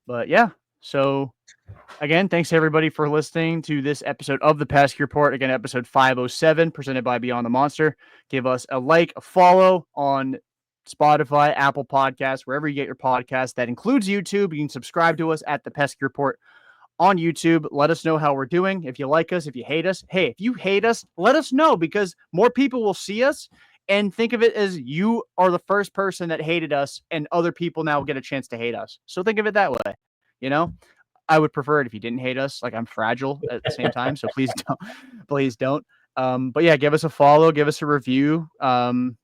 Speaker 1: But yeah, so again, thanks everybody for listening to this episode of the Pesky Report. Again, episode 507, presented by Beyond the Monster. Give us a like, a follow on Spotify, Apple Podcasts, wherever you get your podcasts. That includes YouTube. You can subscribe to us at the Pesky Report on YouTube. Let us know how we're doing. If you like us, if you hate us. Hey, if you hate us, let us know, because more people will see us and think of it as you are the first person that hated us, and other people now get a chance to hate us. So think of it that way. I would prefer it if you didn't hate us. Like, I'm fragile at the same time, so please don't. But yeah, give us a follow, give us a review. And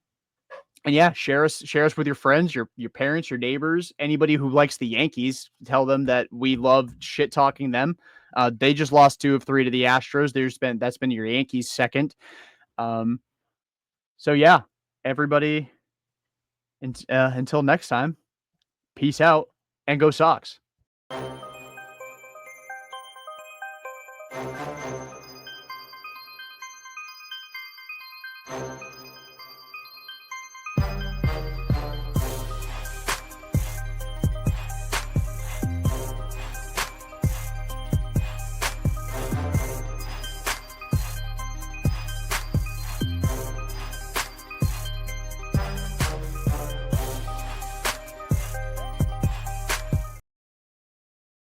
Speaker 1: yeah, share us with your friends, your parents, your neighbors, anybody who likes the Yankees. Tell them that we love shit talking them. They just lost 2 of 3 to the Astros. That's been your Yankees second. So yeah, everybody, until next time, peace out and go Sox.